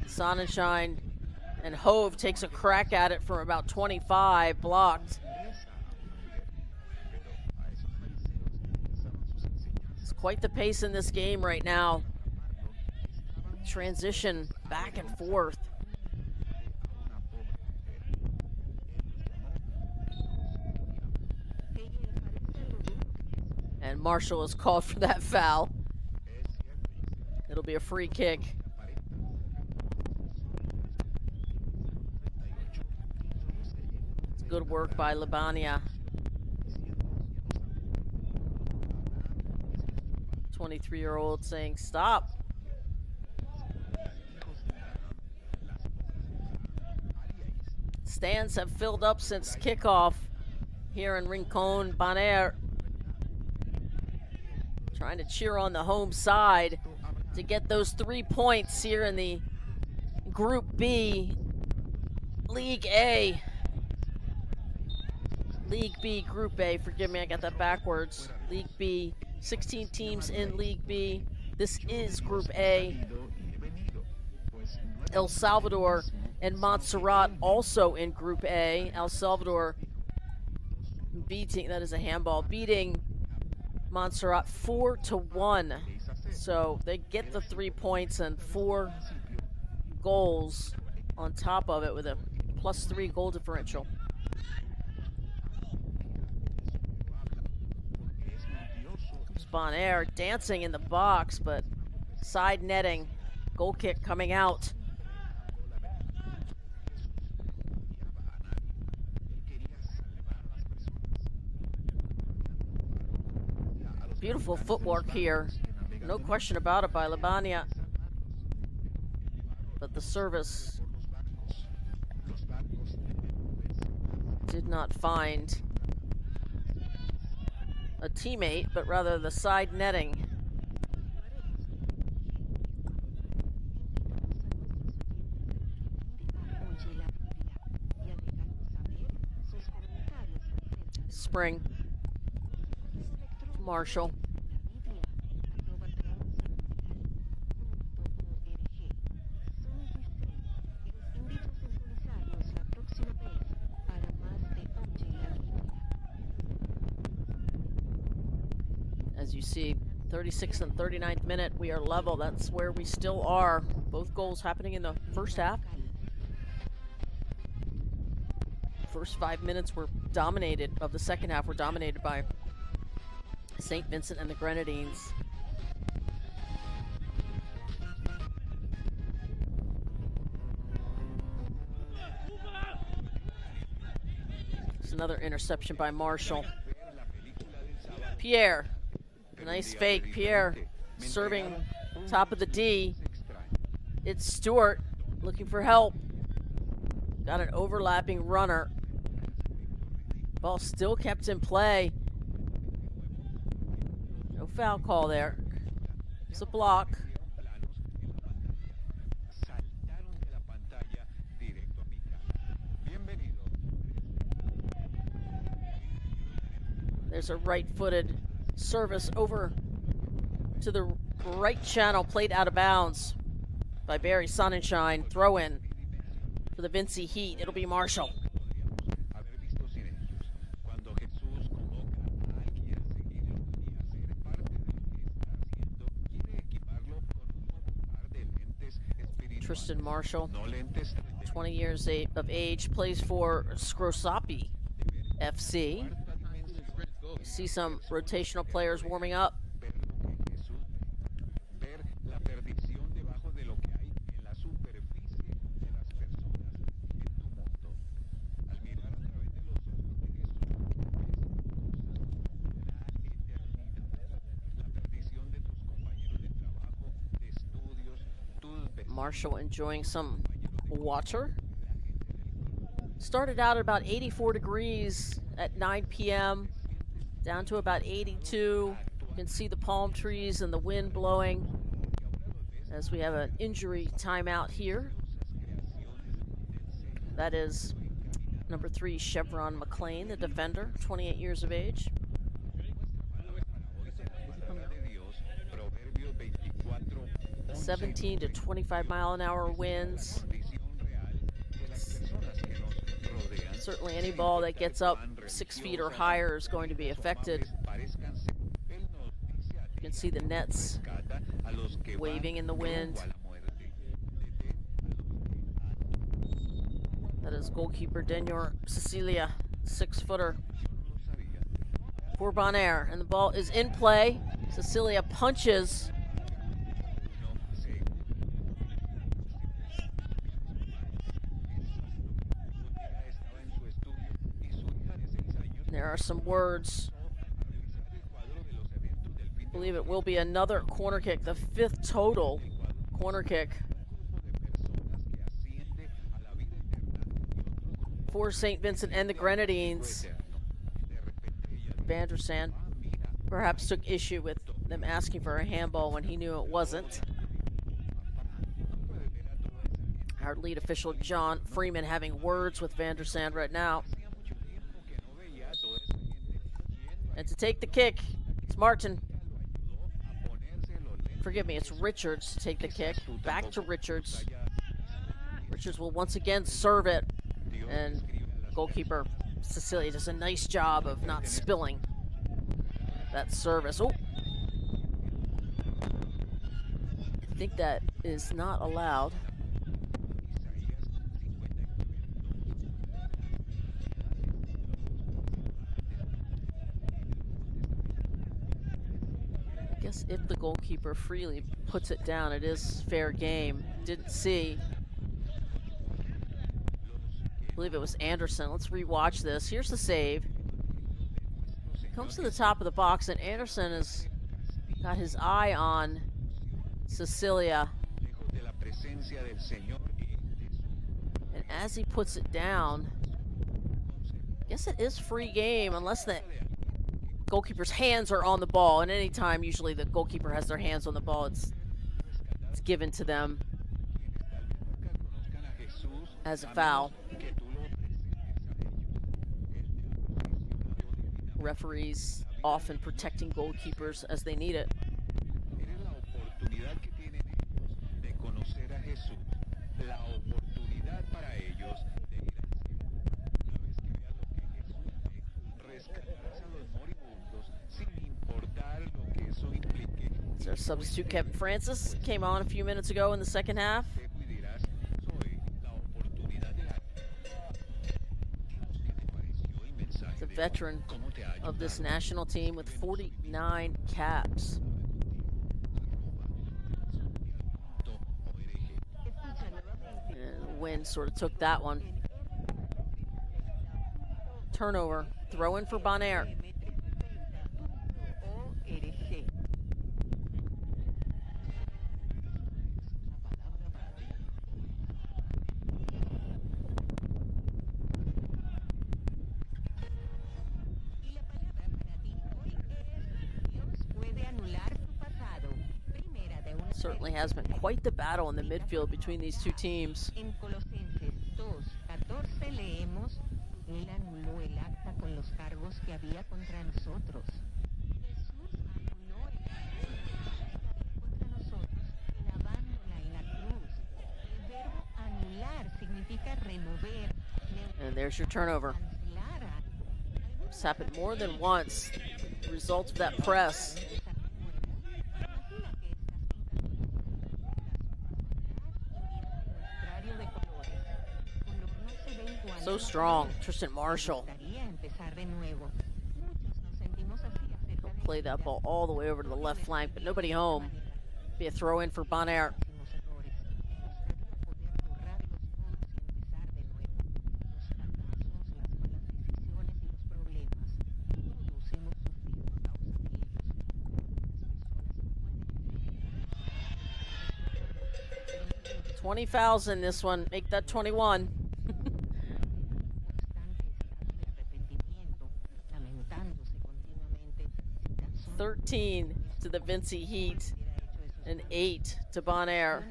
Sonnenschein and Hove takes a crack at it from about 25, blocked. It's quite the pace in this game right now. Transition back and forth. And Marshall is called for that foul. It'll be a free kick. good work by Libania. 23-year-old saying stop. Stands have filled up since kickoff here in Rincon, Bonaire. Trying to cheer on the home side to get those 3 points here in the Group B, League A. League B, Group A, forgive me, I got that backwards. League B, 16 teams in League B. This is Group A. El Salvador and Montserrat also in Group A. El Salvador beating, that is a handball, beating Montserrat 4-1. So they get the 3 points and 4 goals on top of it with a +3 goal differential. Bonaire dancing in the box, but side netting, goal kick coming out. Beautiful footwork here, no question about it by Libania. But the service did not find a teammate, but rather the side netting. Spring. Marshall. As you see, 36th and 39th minute, we are level. That's where we still are. Both goals happening in the first half. First 5 minutes were dominated, of the second half were dominated by St. Vincent and the Grenadines. There's another interception by Marshall. Pierre. Nice fake. Pierre serving top of the D. It's Stewart looking for help. Got an overlapping runner. Ball still kept in play. No foul call there. It's a block. There's a right-footed service over to the right channel, played out of bounds by Barry Sonnenschein. Throw in for the Vinci Heat. It'll be Marshall. Tristan Marshall, 20 years of age, plays for Scrosapi FC. You see some rotational players warming up. Marshall enjoying some water. Started out at about 84 degrees at 9 p.m. down to about 82. You can see the palm trees and the wind blowing as we have an injury timeout here. That is number 3, Chevron McLean, the defender, 28 years of age. (17 to 25 mile an hour winds. Certainly any ball that gets up 6 feet or higher is going to be affected. You can see the nets waving in the wind. That is goalkeeper Denyor Cecilia, 6-footer for Bonaire. And the ball is in play. Cecilia punches. There are some words. I believe it will be another corner kick, the 5th total corner kick for St. Vincent and the Grenadines. Van der Sand perhaps took issue with them asking for a handball when he knew it wasn't. Our lead official, John Freeman, having words with Van der Sand right now. And to take the kick, it's Martin. Forgive me, it's Richards to take the kick. Back to Richards. Richards will once again serve it. And goalkeeper Cecilia does a nice job of not spilling that service. Oh! I think that is not allowed. I guess if the goalkeeper freely puts it down, it is fair game. Didn't see. I believe it was Anderson. Let's rewatch this. Here's the save. Comes to the top of the box, and Anderson has got his eye on Cecilia. And as he puts it down, I guess it is free game unless the goalkeeper's hands are on the ball. And anytime usually the goalkeeper has their hands on the ball, it's given to them as a foul. Referees often protecting goalkeepers as they need it. Our substitute Kevin Francis came on a few minutes ago in the second half. He's a veteran of this national team with 49 caps. And the wind sort of took that one. Turnover, throw in for Bonaire. Certainly has been quite the battle in the midfield between these two teams. And there's your turnover. It's happened more than once. The result of that press. So strong, Tristan Marshall. He'll play that ball all the way over to the left flank, but nobody home. Be a throw in for Bonaire. $20 fouls in this one. Make that 21. 13 to the Vinci Heat and 8 to Bonaire.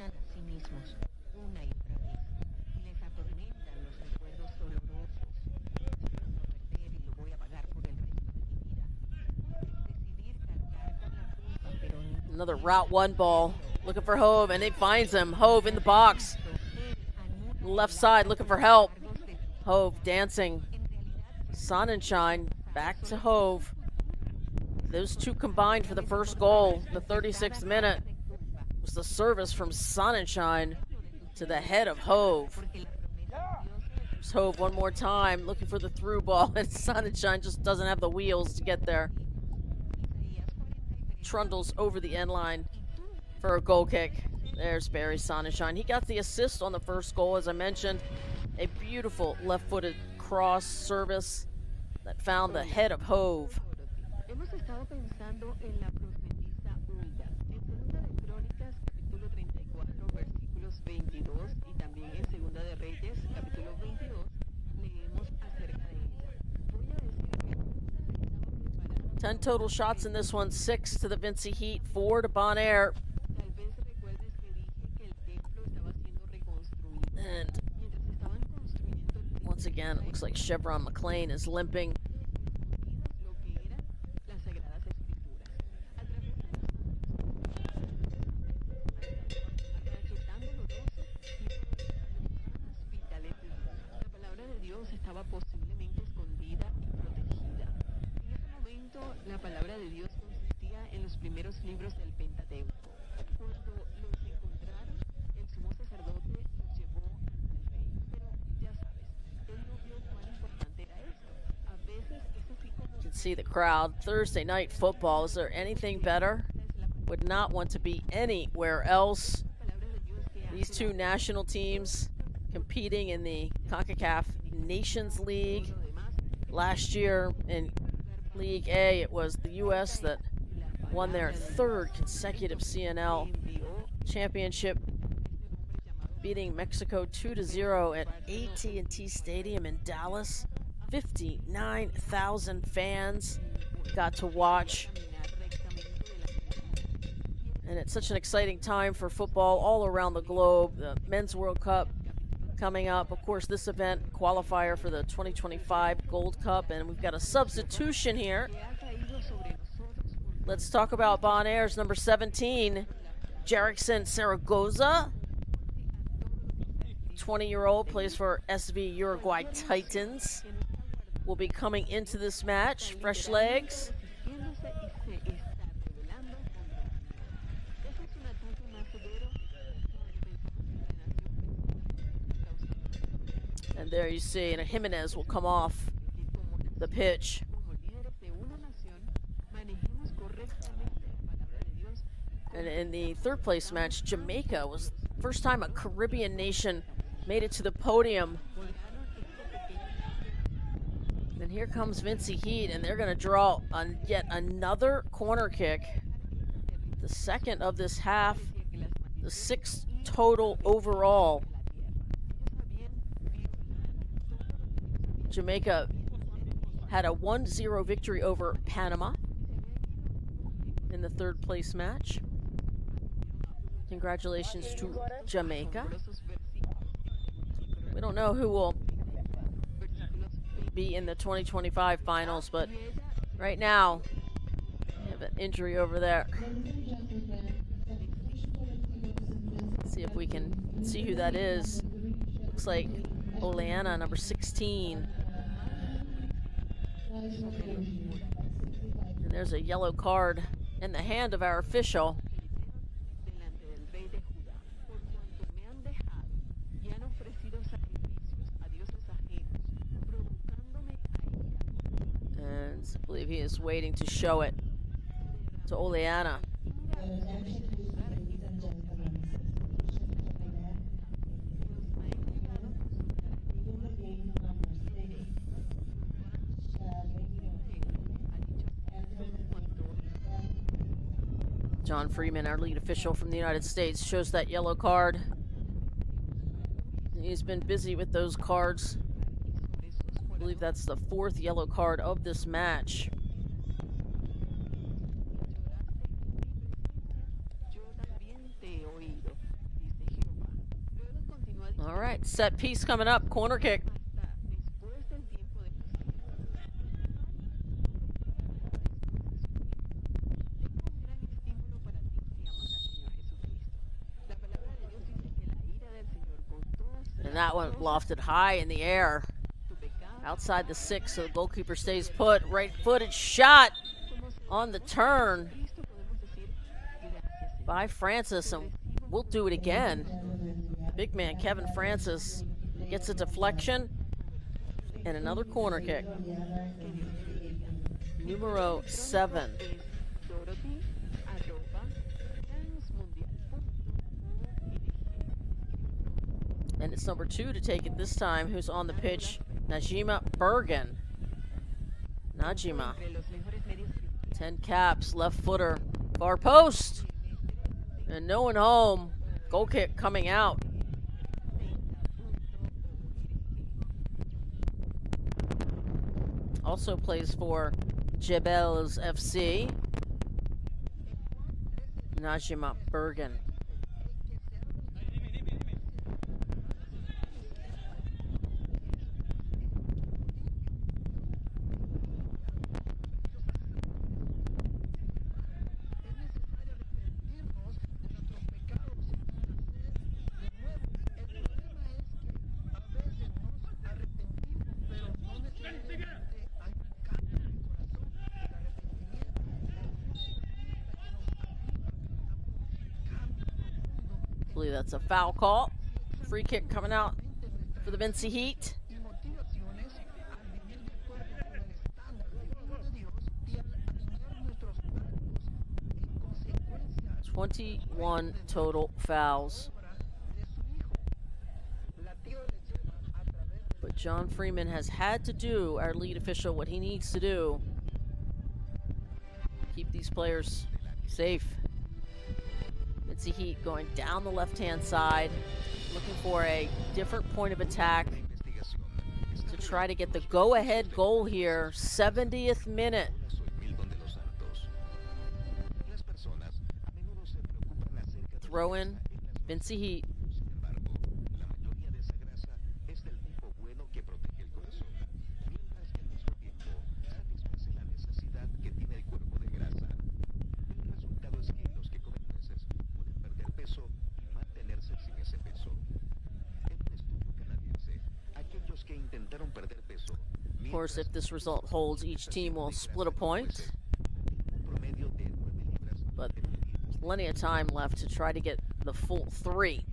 Another Route 1 ball. Looking for Hove, and it finds him. Hove in the box. Left side looking for help. Hove dancing. Sonnenschein back to Hove. Those two combined for the first goal. The 36th minute was the service from Sonnenschein to the head of Hove. There's Hove one more time, looking for the through ball, and Sonnenschein just doesn't have the wheels to get there. Trundles over the end line for a goal kick. There's Barry Sonnenschein. He got the assist on the first goal, as I mentioned. A beautiful left-footed cross service that found the head of Hove. Hemos estado pensando en la profetisa Hulda. En Segunda de Crónicas, capítulo 34, versículos 22, y también en Segunda de Reyes, capítulo 22, leemos acerca de ella. Voy a decir que Hulda estaba preparando... 10 total shots in this one, 6 to the Vincey Heat, 4 to Bonaire. Tal vez recuerdes que dije que el templo estaba siendo reconstruido. And Mientras estaban construyendo el templo, once again, it looks like Chevron McLean is limping. lo que eran las Sagradas Escrituras. A través de los tan doloroso y hospitales de Dios. La palabra de Dios estaba posiblemente escondida y protegida. En ese momento, la palabra de Dios consistía en los primeros libros del Pentateuco. Cuando los encontraron, el sumo sacerdote los llevó ante el rey. Pero ya sabes, él no vio cuán importante era esto. A veces es así como... You can see the crowd. Thursday night football. Is there anything better? Would not want to be anywhere else. These two national teams competing in the Concacaf Nations League. Last year in League A, it was the U.S. that won their third consecutive CNL championship, beating Mexico 2-0 at AT&T Stadium in Dallas. 59,000 fans got to watch. And it's such an exciting time for football all around the globe. The Men's World Cup coming up. Of course, this event, qualifier for the 2025 Gold Cup. And we've got a substitution here. Let's talk about Bonaire's number 17, Jerickson Zaragoza. 20-year-old, plays for SV Uruguay Titans. Will be coming into this match, fresh legs. And there you see, and Jimenez will come off the pitch. And in the third place match, Jamaica was the first time a Caribbean nation made it to the podium. And here comes Vincey Heat, and they're going to draw on yet another corner kick. The second of this half, the 6th total overall. Jamaica had a 1-0 victory over Panama in the third place match. Congratulations to Jamaica. We don't know who will be in the 2025 finals, but right now we have an injury over there. See if we can see who that is. Looks like Oleana, number 16. And there's a yellow card in the hand of our official. And I believe he is waiting to show it to Oleana. John Freeman, our lead official from the United States, shows that yellow card. He's been busy with those cards. I believe that's the 4th yellow card of this match. All right, set piece coming up, corner kick. And that one lofted high in the air. Outside the 6, so the goalkeeper stays put. Right-footed shot on the turn by Francis, and we'll do it again. Big man Kevin Francis gets a deflection and another corner kick. Numero 7. And it's number 2 to take it this time, who's on the pitch, Najima Bergen. Najima. entre los mejores medios 10 caps, left footer, far post. And no one home. Goal kick coming out. Also plays for Jebels FC. Najima Bergen. I believe that's a foul call. Free kick coming out for the Vinci Heat. 21 total fouls. But John Freeman has had to do, our lead official, what he needs to do. Keep these players safe. Vinci Heat going down the left-hand side, looking for a different point of attack to try to get the go-ahead goal here. 70th minute. Throw in, Vinci Heat. Of course, if this result holds, each team will split a point. But plenty of time left to try to get the full 3.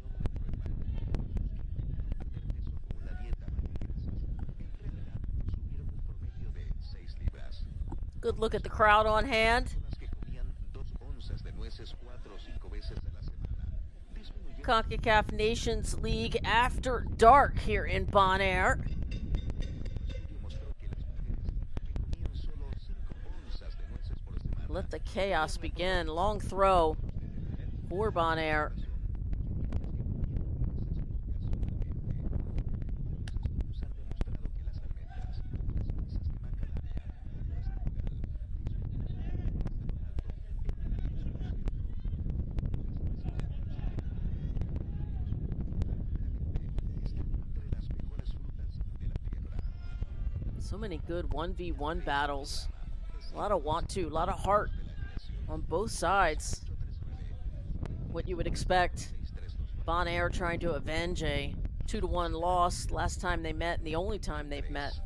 Good look at the crowd on hand. Concacaf Nations League after dark here in Bonaire. Let the chaos begin. Long throw for Bonaire. So many good 1v1 battles. A lot of want to, a lot of heart on both sides. What you would expect. Bonaire trying to avenge a 2-1 loss last time they met and the only time they've met.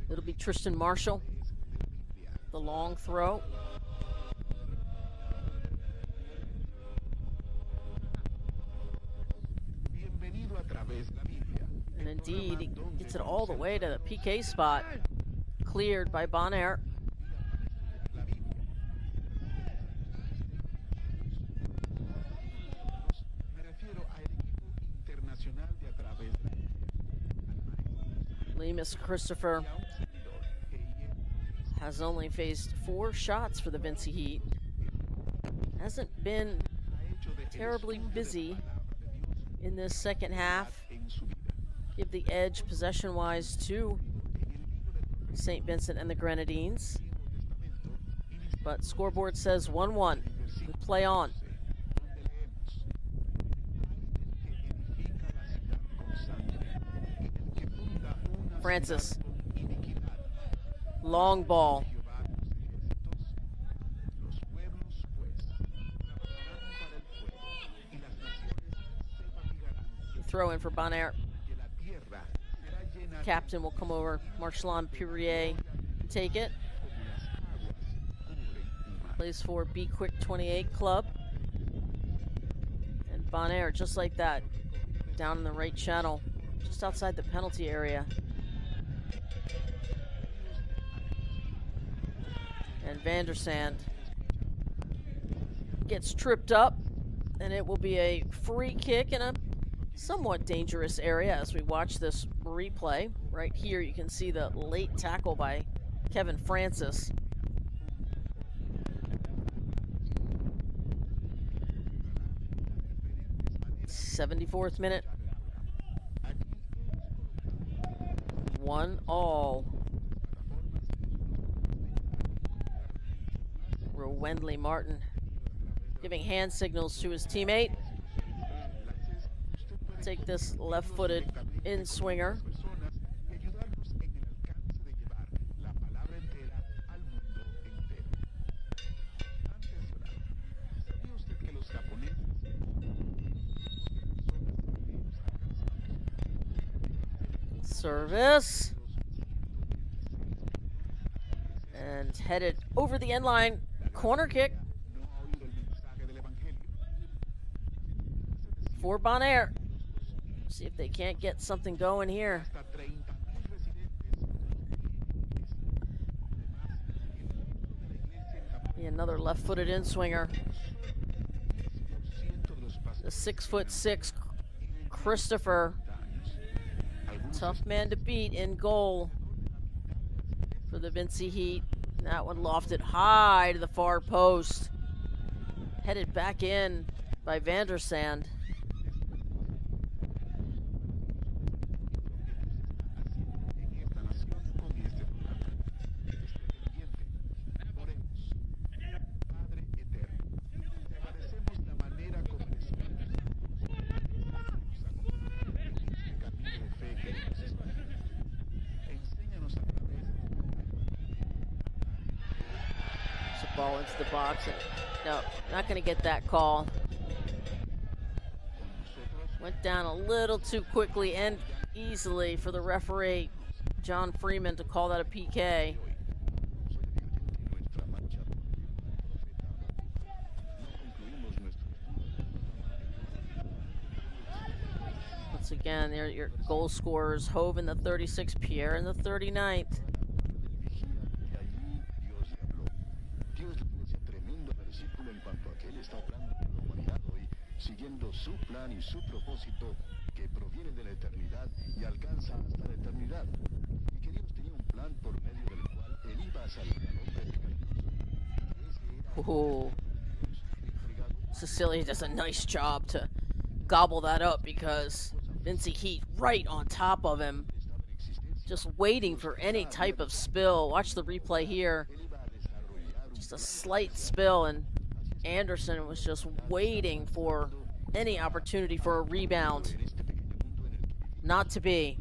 It'll be Tristan Marshall, the long throw. And indeed, he gets it all the way to the PK spot, cleared by Bonaire. Lemus Christopher has only faced 4 shots for the Vinci Heat. Hasn't been terribly busy in this second half. Give the edge possession-wise to St. Vincent and the Grenadines. But scoreboard says 1-1. We play on. Francis. Long ball. Throw in for Bonaire. Captain will come over. Marcelin Purier take it. Plays for Be Quick 28 Club. Bonaire, just like that. Down in the right channel, just outside the penalty area. And Van der Sande gets tripped up, and it will be a free kick in a somewhat dangerous area as we watch this replay. Right here you can see the late tackle by Kevin Francis. '74th minute. 1-1. Wendley Martin giving hand signals to his teammate. Take this left-footed in-swinger. Service. And headed over the end line. Corner kick for Bonaire. See if they can't get something going here. Another left-footed in-swinger. The 6'6" Christopher. Tough man to beat in goal for the Vincy Heat. That one lofted high to the far post. Headed back in by Van der Sande. Ball into the box. No, not going to get that call. Went down a little too quickly and easily for the referee, John Freeman, to call that a PK. Once again, your goal scorers, Hove in the 36th, Pierre in the 39th. Siguiendo su plan y su propósito que proviene de la eternidad y alcanza hasta la eternidad, y que Dios tenía un plan por medio del cual él iba a salvar al hombre pecaminoso. Cecilia does a nice job to gobble that up because Vincy Heat right on top of him, just waiting for any type of spill. Watch the replay here. Just a slight spill, and Anderson was just waiting for any opportunity for a rebound. Not to be.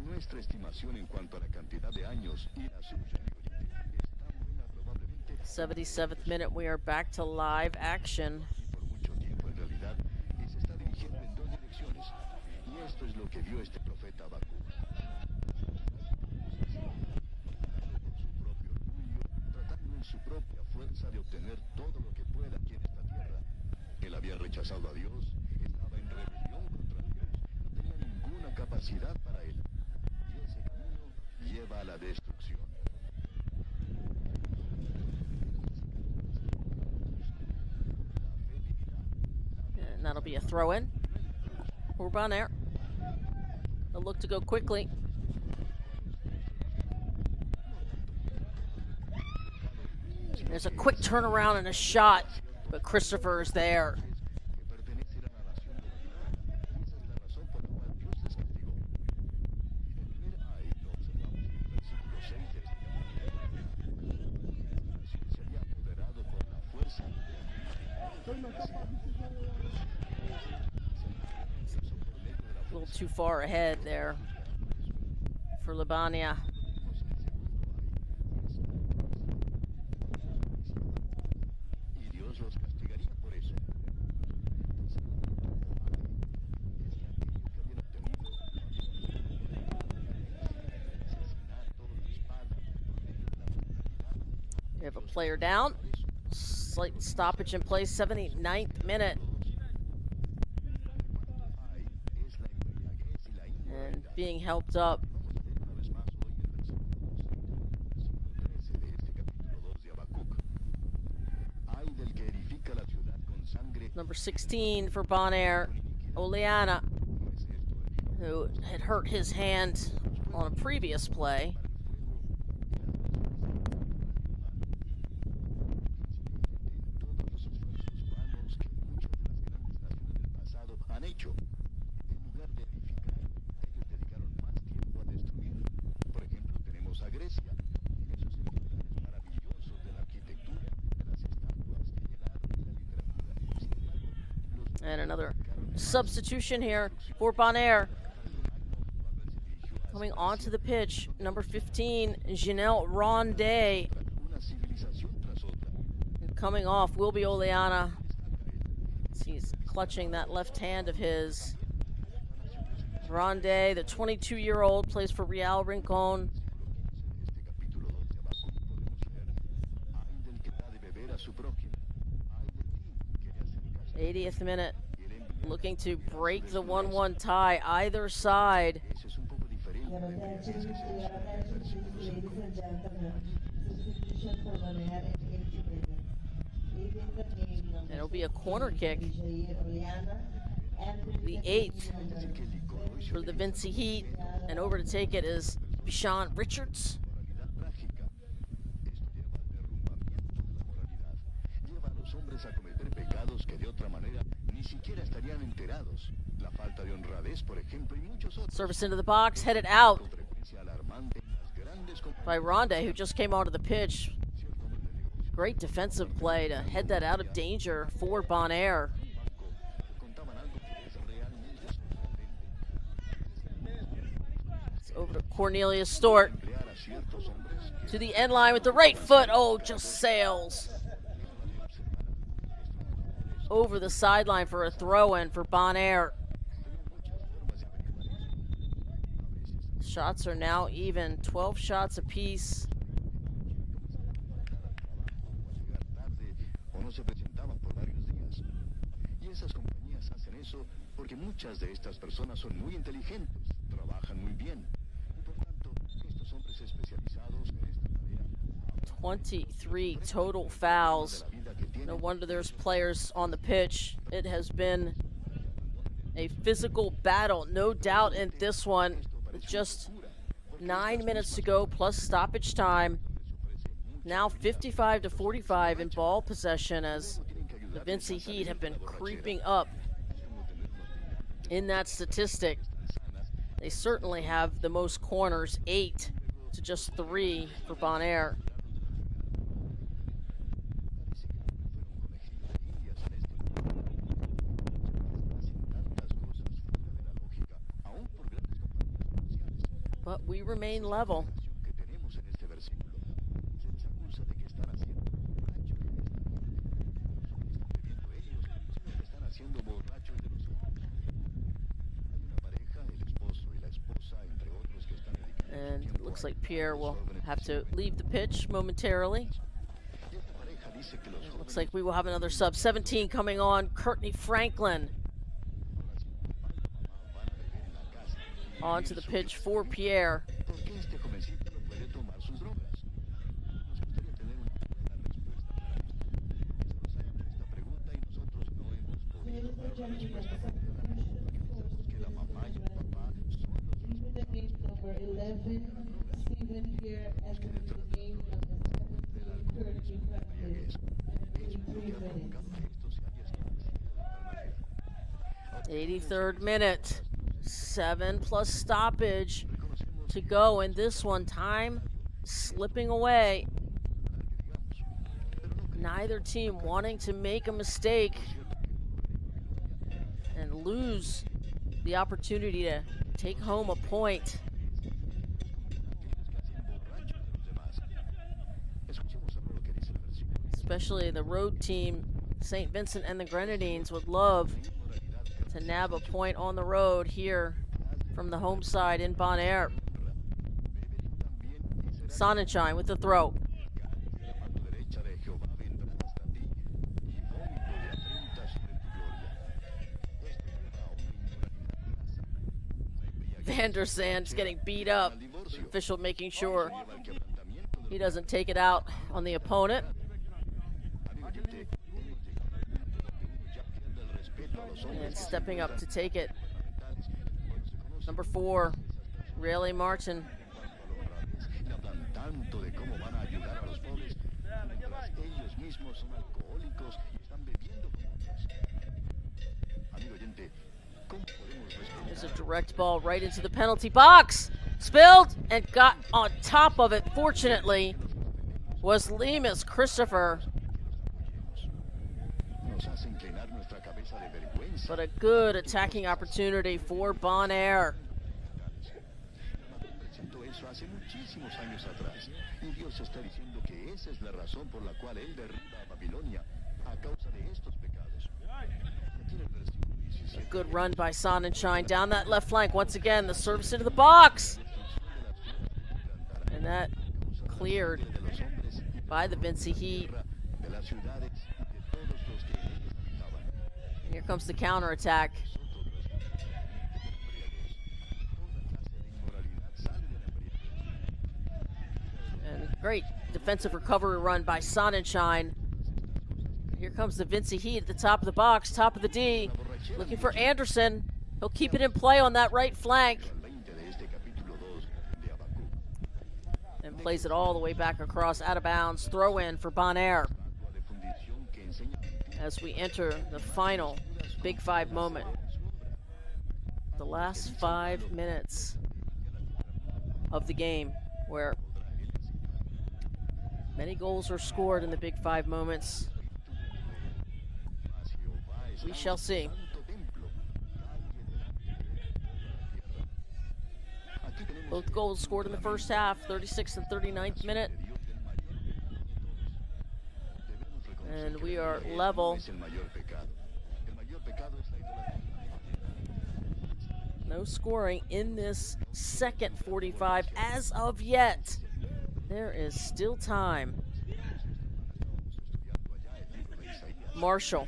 Nuestra estimación en cuanto a la cantidad de años y la suya, está buena probablemente. 77th minute, we are back to live action. Por mucho tiempo en realidad y se está dirigiendo en dos direcciones, y esto es lo que vio este profeta Habacuc. Tratando en su propia fuerza de obtener todo lo que pueda aquí en esta tierra. Él había rechazado a Dios, estaba en rebelión contra Dios, no tenía ninguna capacidad para él. Lleva a la destrucción. And that'll be a throw-in for Bonaire. A look to go quickly. There's a quick turnaround and a shot, but Christopher is there. A little too far ahead there for Libania. We have a player down. Slight stoppage in place, 79th minute. And being helped up. Number 16 for Bonaire, Oleana, who had hurt his hand on a previous play. And another substitution here for Bonaire. Coming onto the pitch, number 15, Janelle Ronde. Coming off will be Oleana. He's clutching that left hand of his. Ronde, the 22-year-old, plays for Real Rincon. 80th minute, looking to break the 1-1 tie either side. Your attention, please, ladies and gentlemen. Substitution for Bonaire at 80 minutes. Leaving the game, number It'll be a corner kick. Oleana, The 8th for the Vinci Heat. And over to take it is Bishan Richards. Service into the box, headed out by Ronde, who just came onto the pitch. Great defensive play to head that out of danger for Bonaire. It's over to Cornelius Stort. To the end line with the right foot. Oh, just sails over the sideline for a throw-in for Bonaire. Shots are now even, 12 shots apiece. Porque muchas de estas personas son muy inteligentes, trabajan muy bien. Por tanto, estos hombres especializados en esta tarea. 23 total fouls. No wonder there's players on the pitch. It has been a physical battle, no doubt in this one. With just 9 minutes to go plus stoppage time. Now 55-45 in ball possession as the Vinci Heat have been creeping up in that statistic. They certainly have the most corners, 8 to just 3 for Bonaire. But we remain level. And it looks like Pierre will have to leave the pitch momentarily. It looks like we will have another sub. 17 coming on, Courtney Franklin. Onto the pitch for Pierre. Number 11, Stephen Pierre, entering the game number 17, Courtney Franklin, at 3 minutes. 83rd minute. 7 plus stoppage to go in this one. Time slipping away. Neither team wanting to make a mistake and lose the opportunity to take home a point. Especially the road team, St. Vincent and the Grenadines, would love to nab a point on the road here from the home side in Bonaire. Sonnenschein with the throw. Vandersand's getting beat up. Official making sure he doesn't take it out on the opponent. And stepping up to take it, number 4, Riley Martin. There's a direct ball right into the penalty box. Spilled and got on top of it, fortunately, was Lemus Christopher. But a good attacking opportunity for Bonaire. A good run by Sonnenschein down that left flank. Once again, the service into the box. And that cleared by the Vinci Heat. Here comes the counterattack. And great defensive recovery run by Sonnenschein. Here comes the Vinci Heat at the top of the box, top of the D. Looking for Anderson. He'll keep it in play on that right flank. And plays it all the way back across, out of bounds. Throw in for Bonaire. As we enter the final Big Five moment. The last 5 minutes of the game, where many goals are scored in the Big Five moments. We shall see. Both goals scored in the first half, 36th and 39th minute. And we are level. No scoring in this second 45 as of yet. There is still time. Marshall.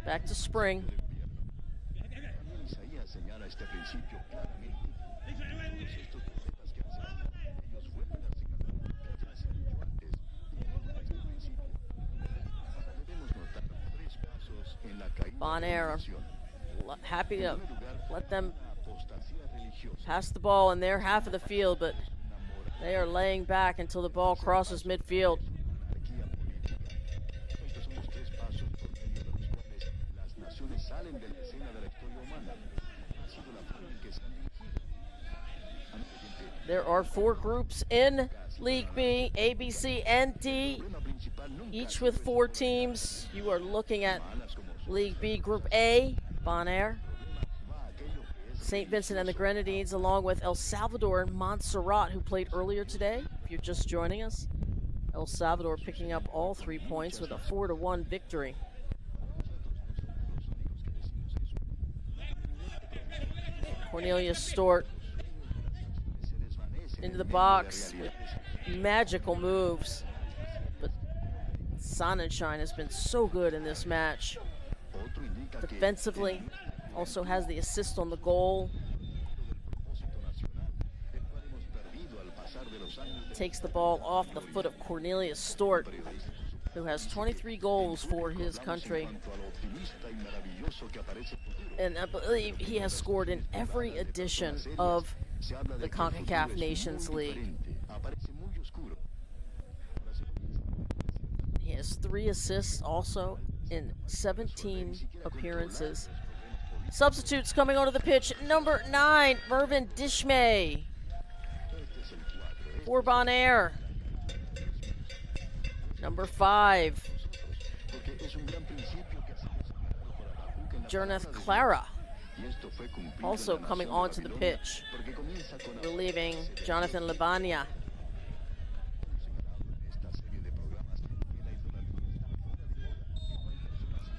Back to Spring. Bonaire, happy to let them pass the ball in their half of the field, but they are laying back until the ball crosses midfield. There are 4 groups in League B, A, B, C, and D, each with 4 teams. You are looking at League B, Group A, Bonaire, St. Vincent and the Grenadines, along with El Salvador and Montserrat, who played earlier today. If you're just joining us, El Salvador picking up all 3 points with a 4-1 victory. Cornelius Stort into the box with magical moves. But Sonnenschein has been so good in this match. Defensively, also has the assist on the goal. Takes the ball off the foot of Cornelius Stort, who has 23 goals for his country. And I believe he has scored in every edition of the Concacaf Nations League. He has 3 assists also in 17 appearances. Substitutes coming onto the pitch. Number 9, Mervyn Dishmay for Bonaire. Number 5, Jerneth Clara, also coming onto the pitch, relieving Jonathan Libania.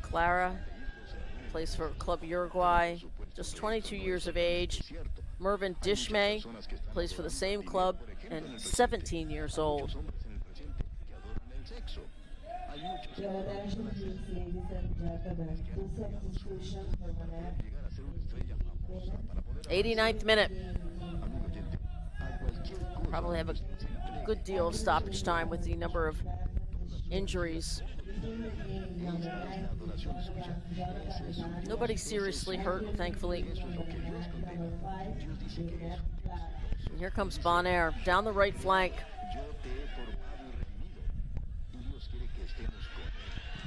Clara plays for Club Uruguay, just 22 years of age. Mervyn Dishmay plays for the same club and 17 years old. Your attention please, ladies and gentlemen. The substitution for Bonaire. 89th minute. Probably have a good deal of stoppage time with the number of injuries. Nobody seriously hurt, thankfully. And here comes Bonaire down the right flank.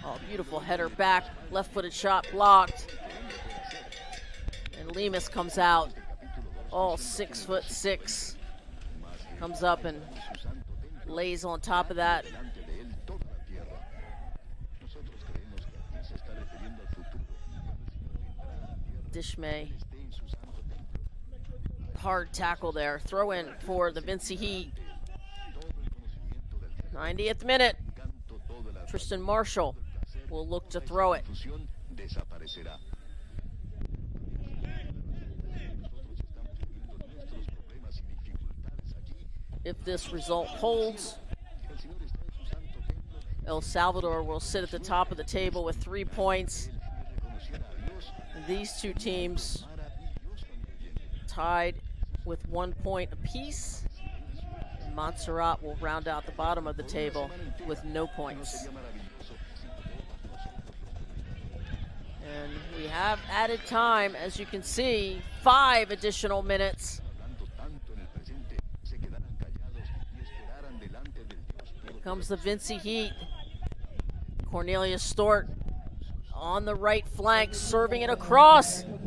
Oh, beautiful header back, left-footed shot blocked. And Lemus comes out, all 6'6". Comes up and lays on top of that. Dishmay. Hard tackle there. Throw in for the Vinci Heat. 90th minute. Tristan Marshall will look to throw it. If this result holds, El Salvador will sit at the top of the table with 3 points. These two teams tied with 1 point apiece. And Montserrat will round out the bottom of the table with no points. And we have added time, as you can see, 5 additional minutes. Here comes the Vinci Heat. Cornelius Stort on the right flank, serving it across. And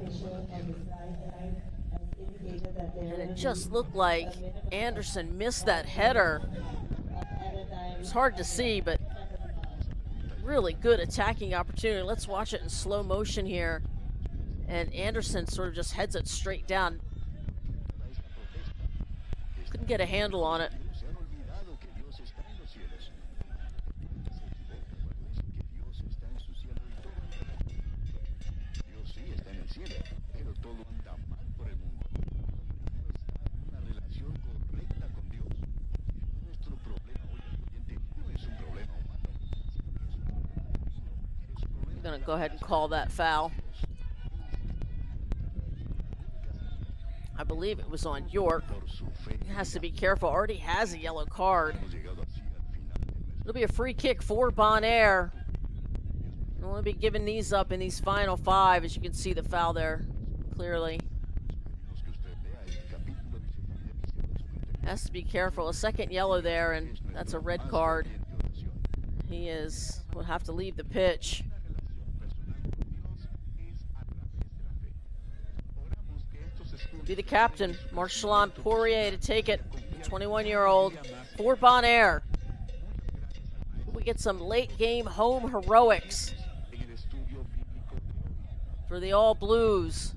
it just looked like Anderson missed that header. It's hard to see, but really good attacking opportunity. Let's watch it in slow motion here. And Anderson sort of just heads it straight down. Couldn't get a handle on it. I'm gonna go ahead and call that foul. I believe it was on York. He has to be careful. Already has a yellow card. It'll be a free kick for Bonaire. We'll only be giving these up in these final 5, as you can see the foul there clearly. Has to be careful. A second yellow there, and that's a red card. Will have to leave the pitch. Be the captain, Marcelin Poirier, to take it. 21-year-old for Bonaire. We get some late game home heroics for the All Blues.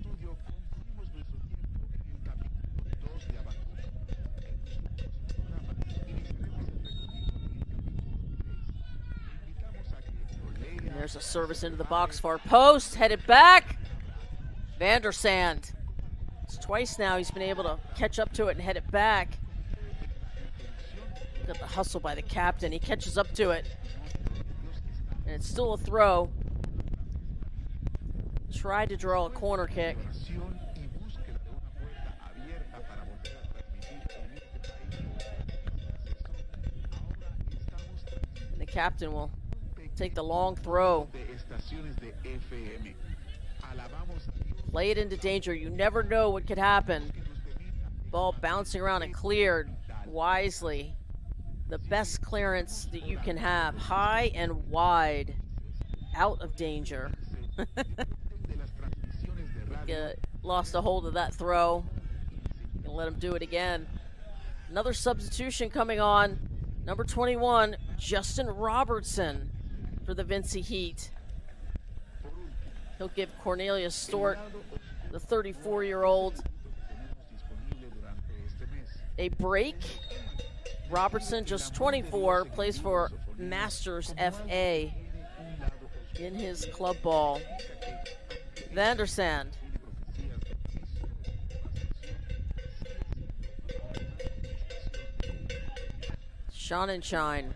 And there's a service into the box, far post, headed back. Van der Sand. Twice now he's been able to catch up to it and head it back. Got the hustle by the captain. He catches up to it. And it's still a throw. Tried to draw a corner kick. And the captain will take the long throw. Play it into danger. You never know what could happen. Ball bouncing around and cleared wisely. The best clearance that you can have. High and wide. Out of danger. Lost a hold of that throw. Gonna let him do it again. Another substitution coming on. Number 21, Justin Robertson for the Vinci Heat. He'll give Cornelius Stort, the 34-year-old, a break. Robertson, just 24, plays for Masters FA in his club ball. Van der Sand. Shine.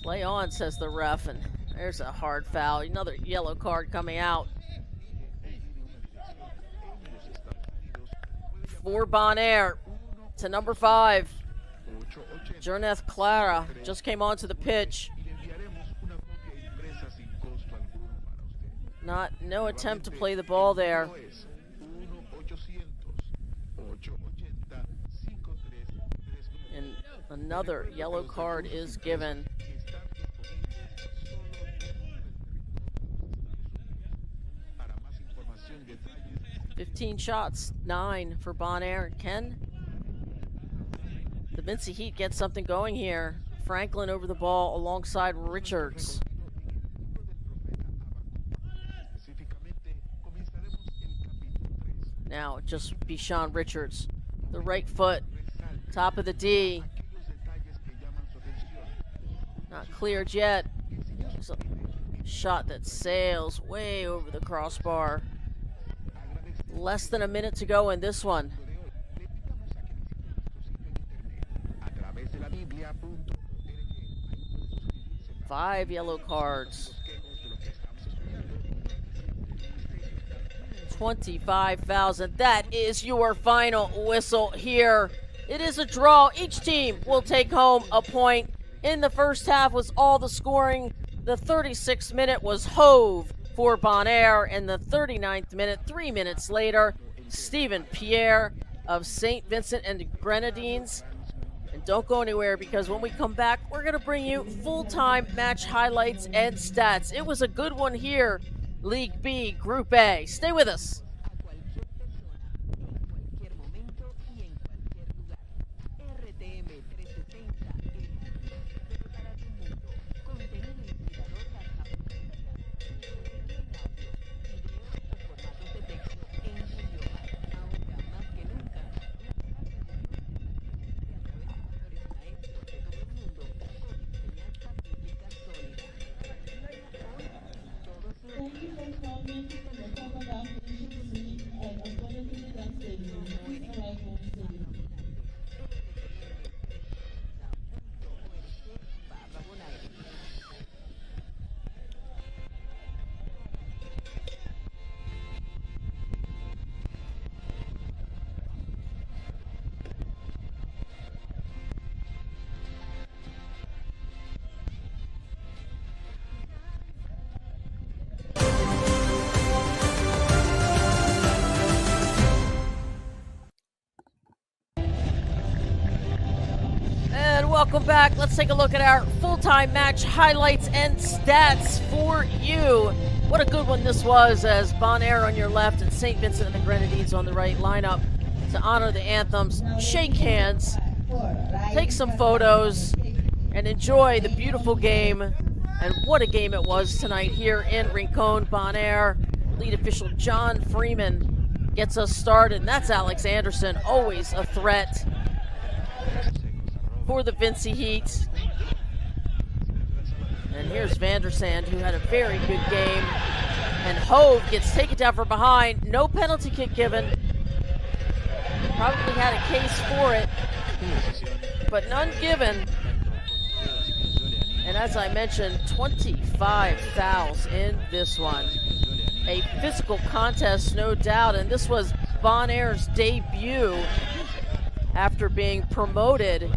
Play on, says the ref, and there's a hard foul. Another yellow card coming out. For Bonaire to number 5. Jerneth Clara just came onto the pitch. No attempt to play the ball there. And another yellow card is given. 15 shots, 9 for Bonaire. Can the Vincey Heat get something going here? Franklin over the ball alongside Richards. Now just be Sean Richards. The right foot, top of the D. Not cleared yet. There's a shot that sails way over the crossbar. Less than a minute to go in this one. Five yellow cards. 25 fouls, and that is your final whistle here. It is a draw. Each team will take home a point. In the first half was all the scoring. The 36th minute was Hove for Bonaire, and the 39th minute, 3 minutes later, Stephen Pierre of St. Vincent and the Grenadines. And don't go anywhere, because when we come back, we're going to bring you full-time match highlights and stats. It was a good one here, League B, Group A. Stay with us. Thank you for coming to the Concacaf Nations League at Trenidat Stadium. Please arrive home safely. Welcome back. Let's take a look at our full-time match highlights and stats for you. What a good one this was, as Bonaire on your left and St. Vincent and the Grenadines on the right line up to honor the anthems, shake hands, take some photos, and enjoy the beautiful game. And what a game it was tonight here in Rincon. Bonaire, lead official John Freeman gets us started, and that's Alex Anderson, always a threat for the Vincey Heat. And here's Vandersand, who had a very good game. And Hove gets taken down from behind. No penalty kick given. Probably had a case for it, but none given. And as I mentioned, 25 fouls in this one. A physical contest, no doubt, and this was Bonaire's debut after being promoted.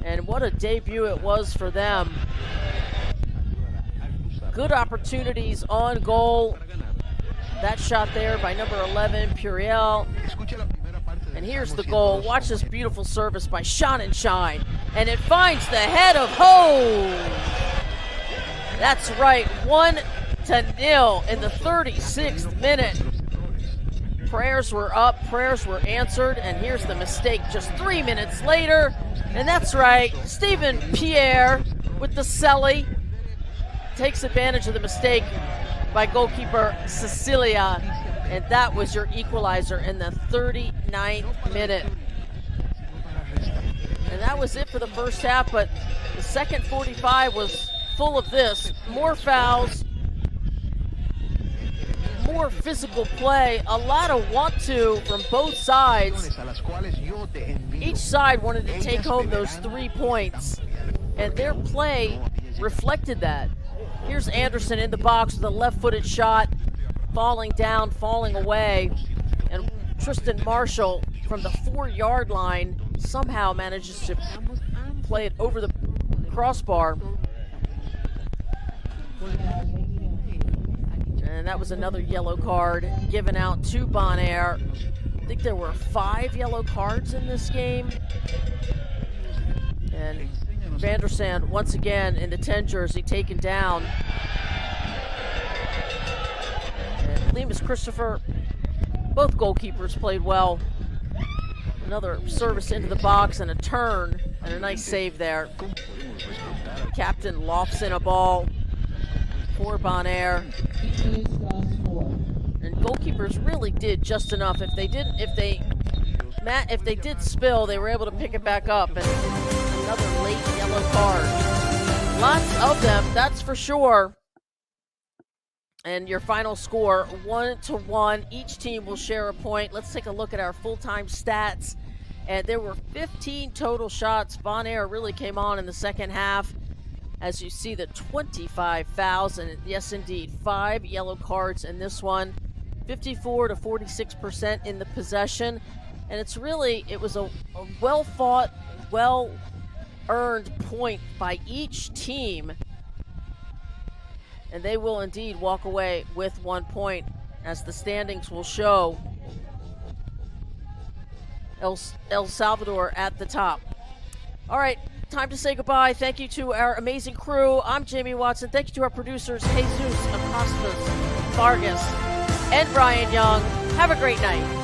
And what a debut it was for them. Good opportunities on goal. That shot there by number 11, Puriel. And here's the goal. Watch this beautiful service by Sean and Shine. And it finds the head of Hove. That's right, 1-0 in the 36th minute. Prayers were up, prayers were answered, and here's the mistake just 3 minutes later. And that's right, Stephen Pierre with the celly takes advantage of the mistake by goalkeeper Cecilia, and that was your equalizer in the 39th minute. And that was it for the first half, but the second 45 was full of this. More fouls, more physical play, a lot of want-to from both sides. Each side wanted to take home those 3 points, and their play reflected that. Here's Anderson in the box with a left-footed shot, falling down, falling away, and Tristan Marshall from the 4-yard line somehow manages to play it over the crossbar. And that was another yellow card given out to Bonaire. I think there were 5 yellow cards in this game. And Vandersand once again in the 10 jersey taken down. And Lemus Christopher, both goalkeepers played well. Another service into the box and a turn and a nice save there. Captain lofts in a ball for Bonaire. And goalkeepers really did just enough. If they did spill, they were able to pick it back up. And another late yellow card. Lots of them, that's for sure. And your final score, 1-1. Each team will share a point. Let's take a look at our full-time stats. And there were 15 total shots. Bonaire really came on in the second half. As you see, the 25 fouls, and yes, indeed, 5 yellow cards in this one. 54 to 46% in the possession. And it was a well-fought, well-earned point by each team. And they will indeed walk away with 1 point, as the standings will show. El Salvador at the top. All right, time to say goodbye. Thank you to our amazing crew. I'm Jamie Watson. Thank you to our producers, Jesus Acostas, Vargas, and Brian Young. Have a great night.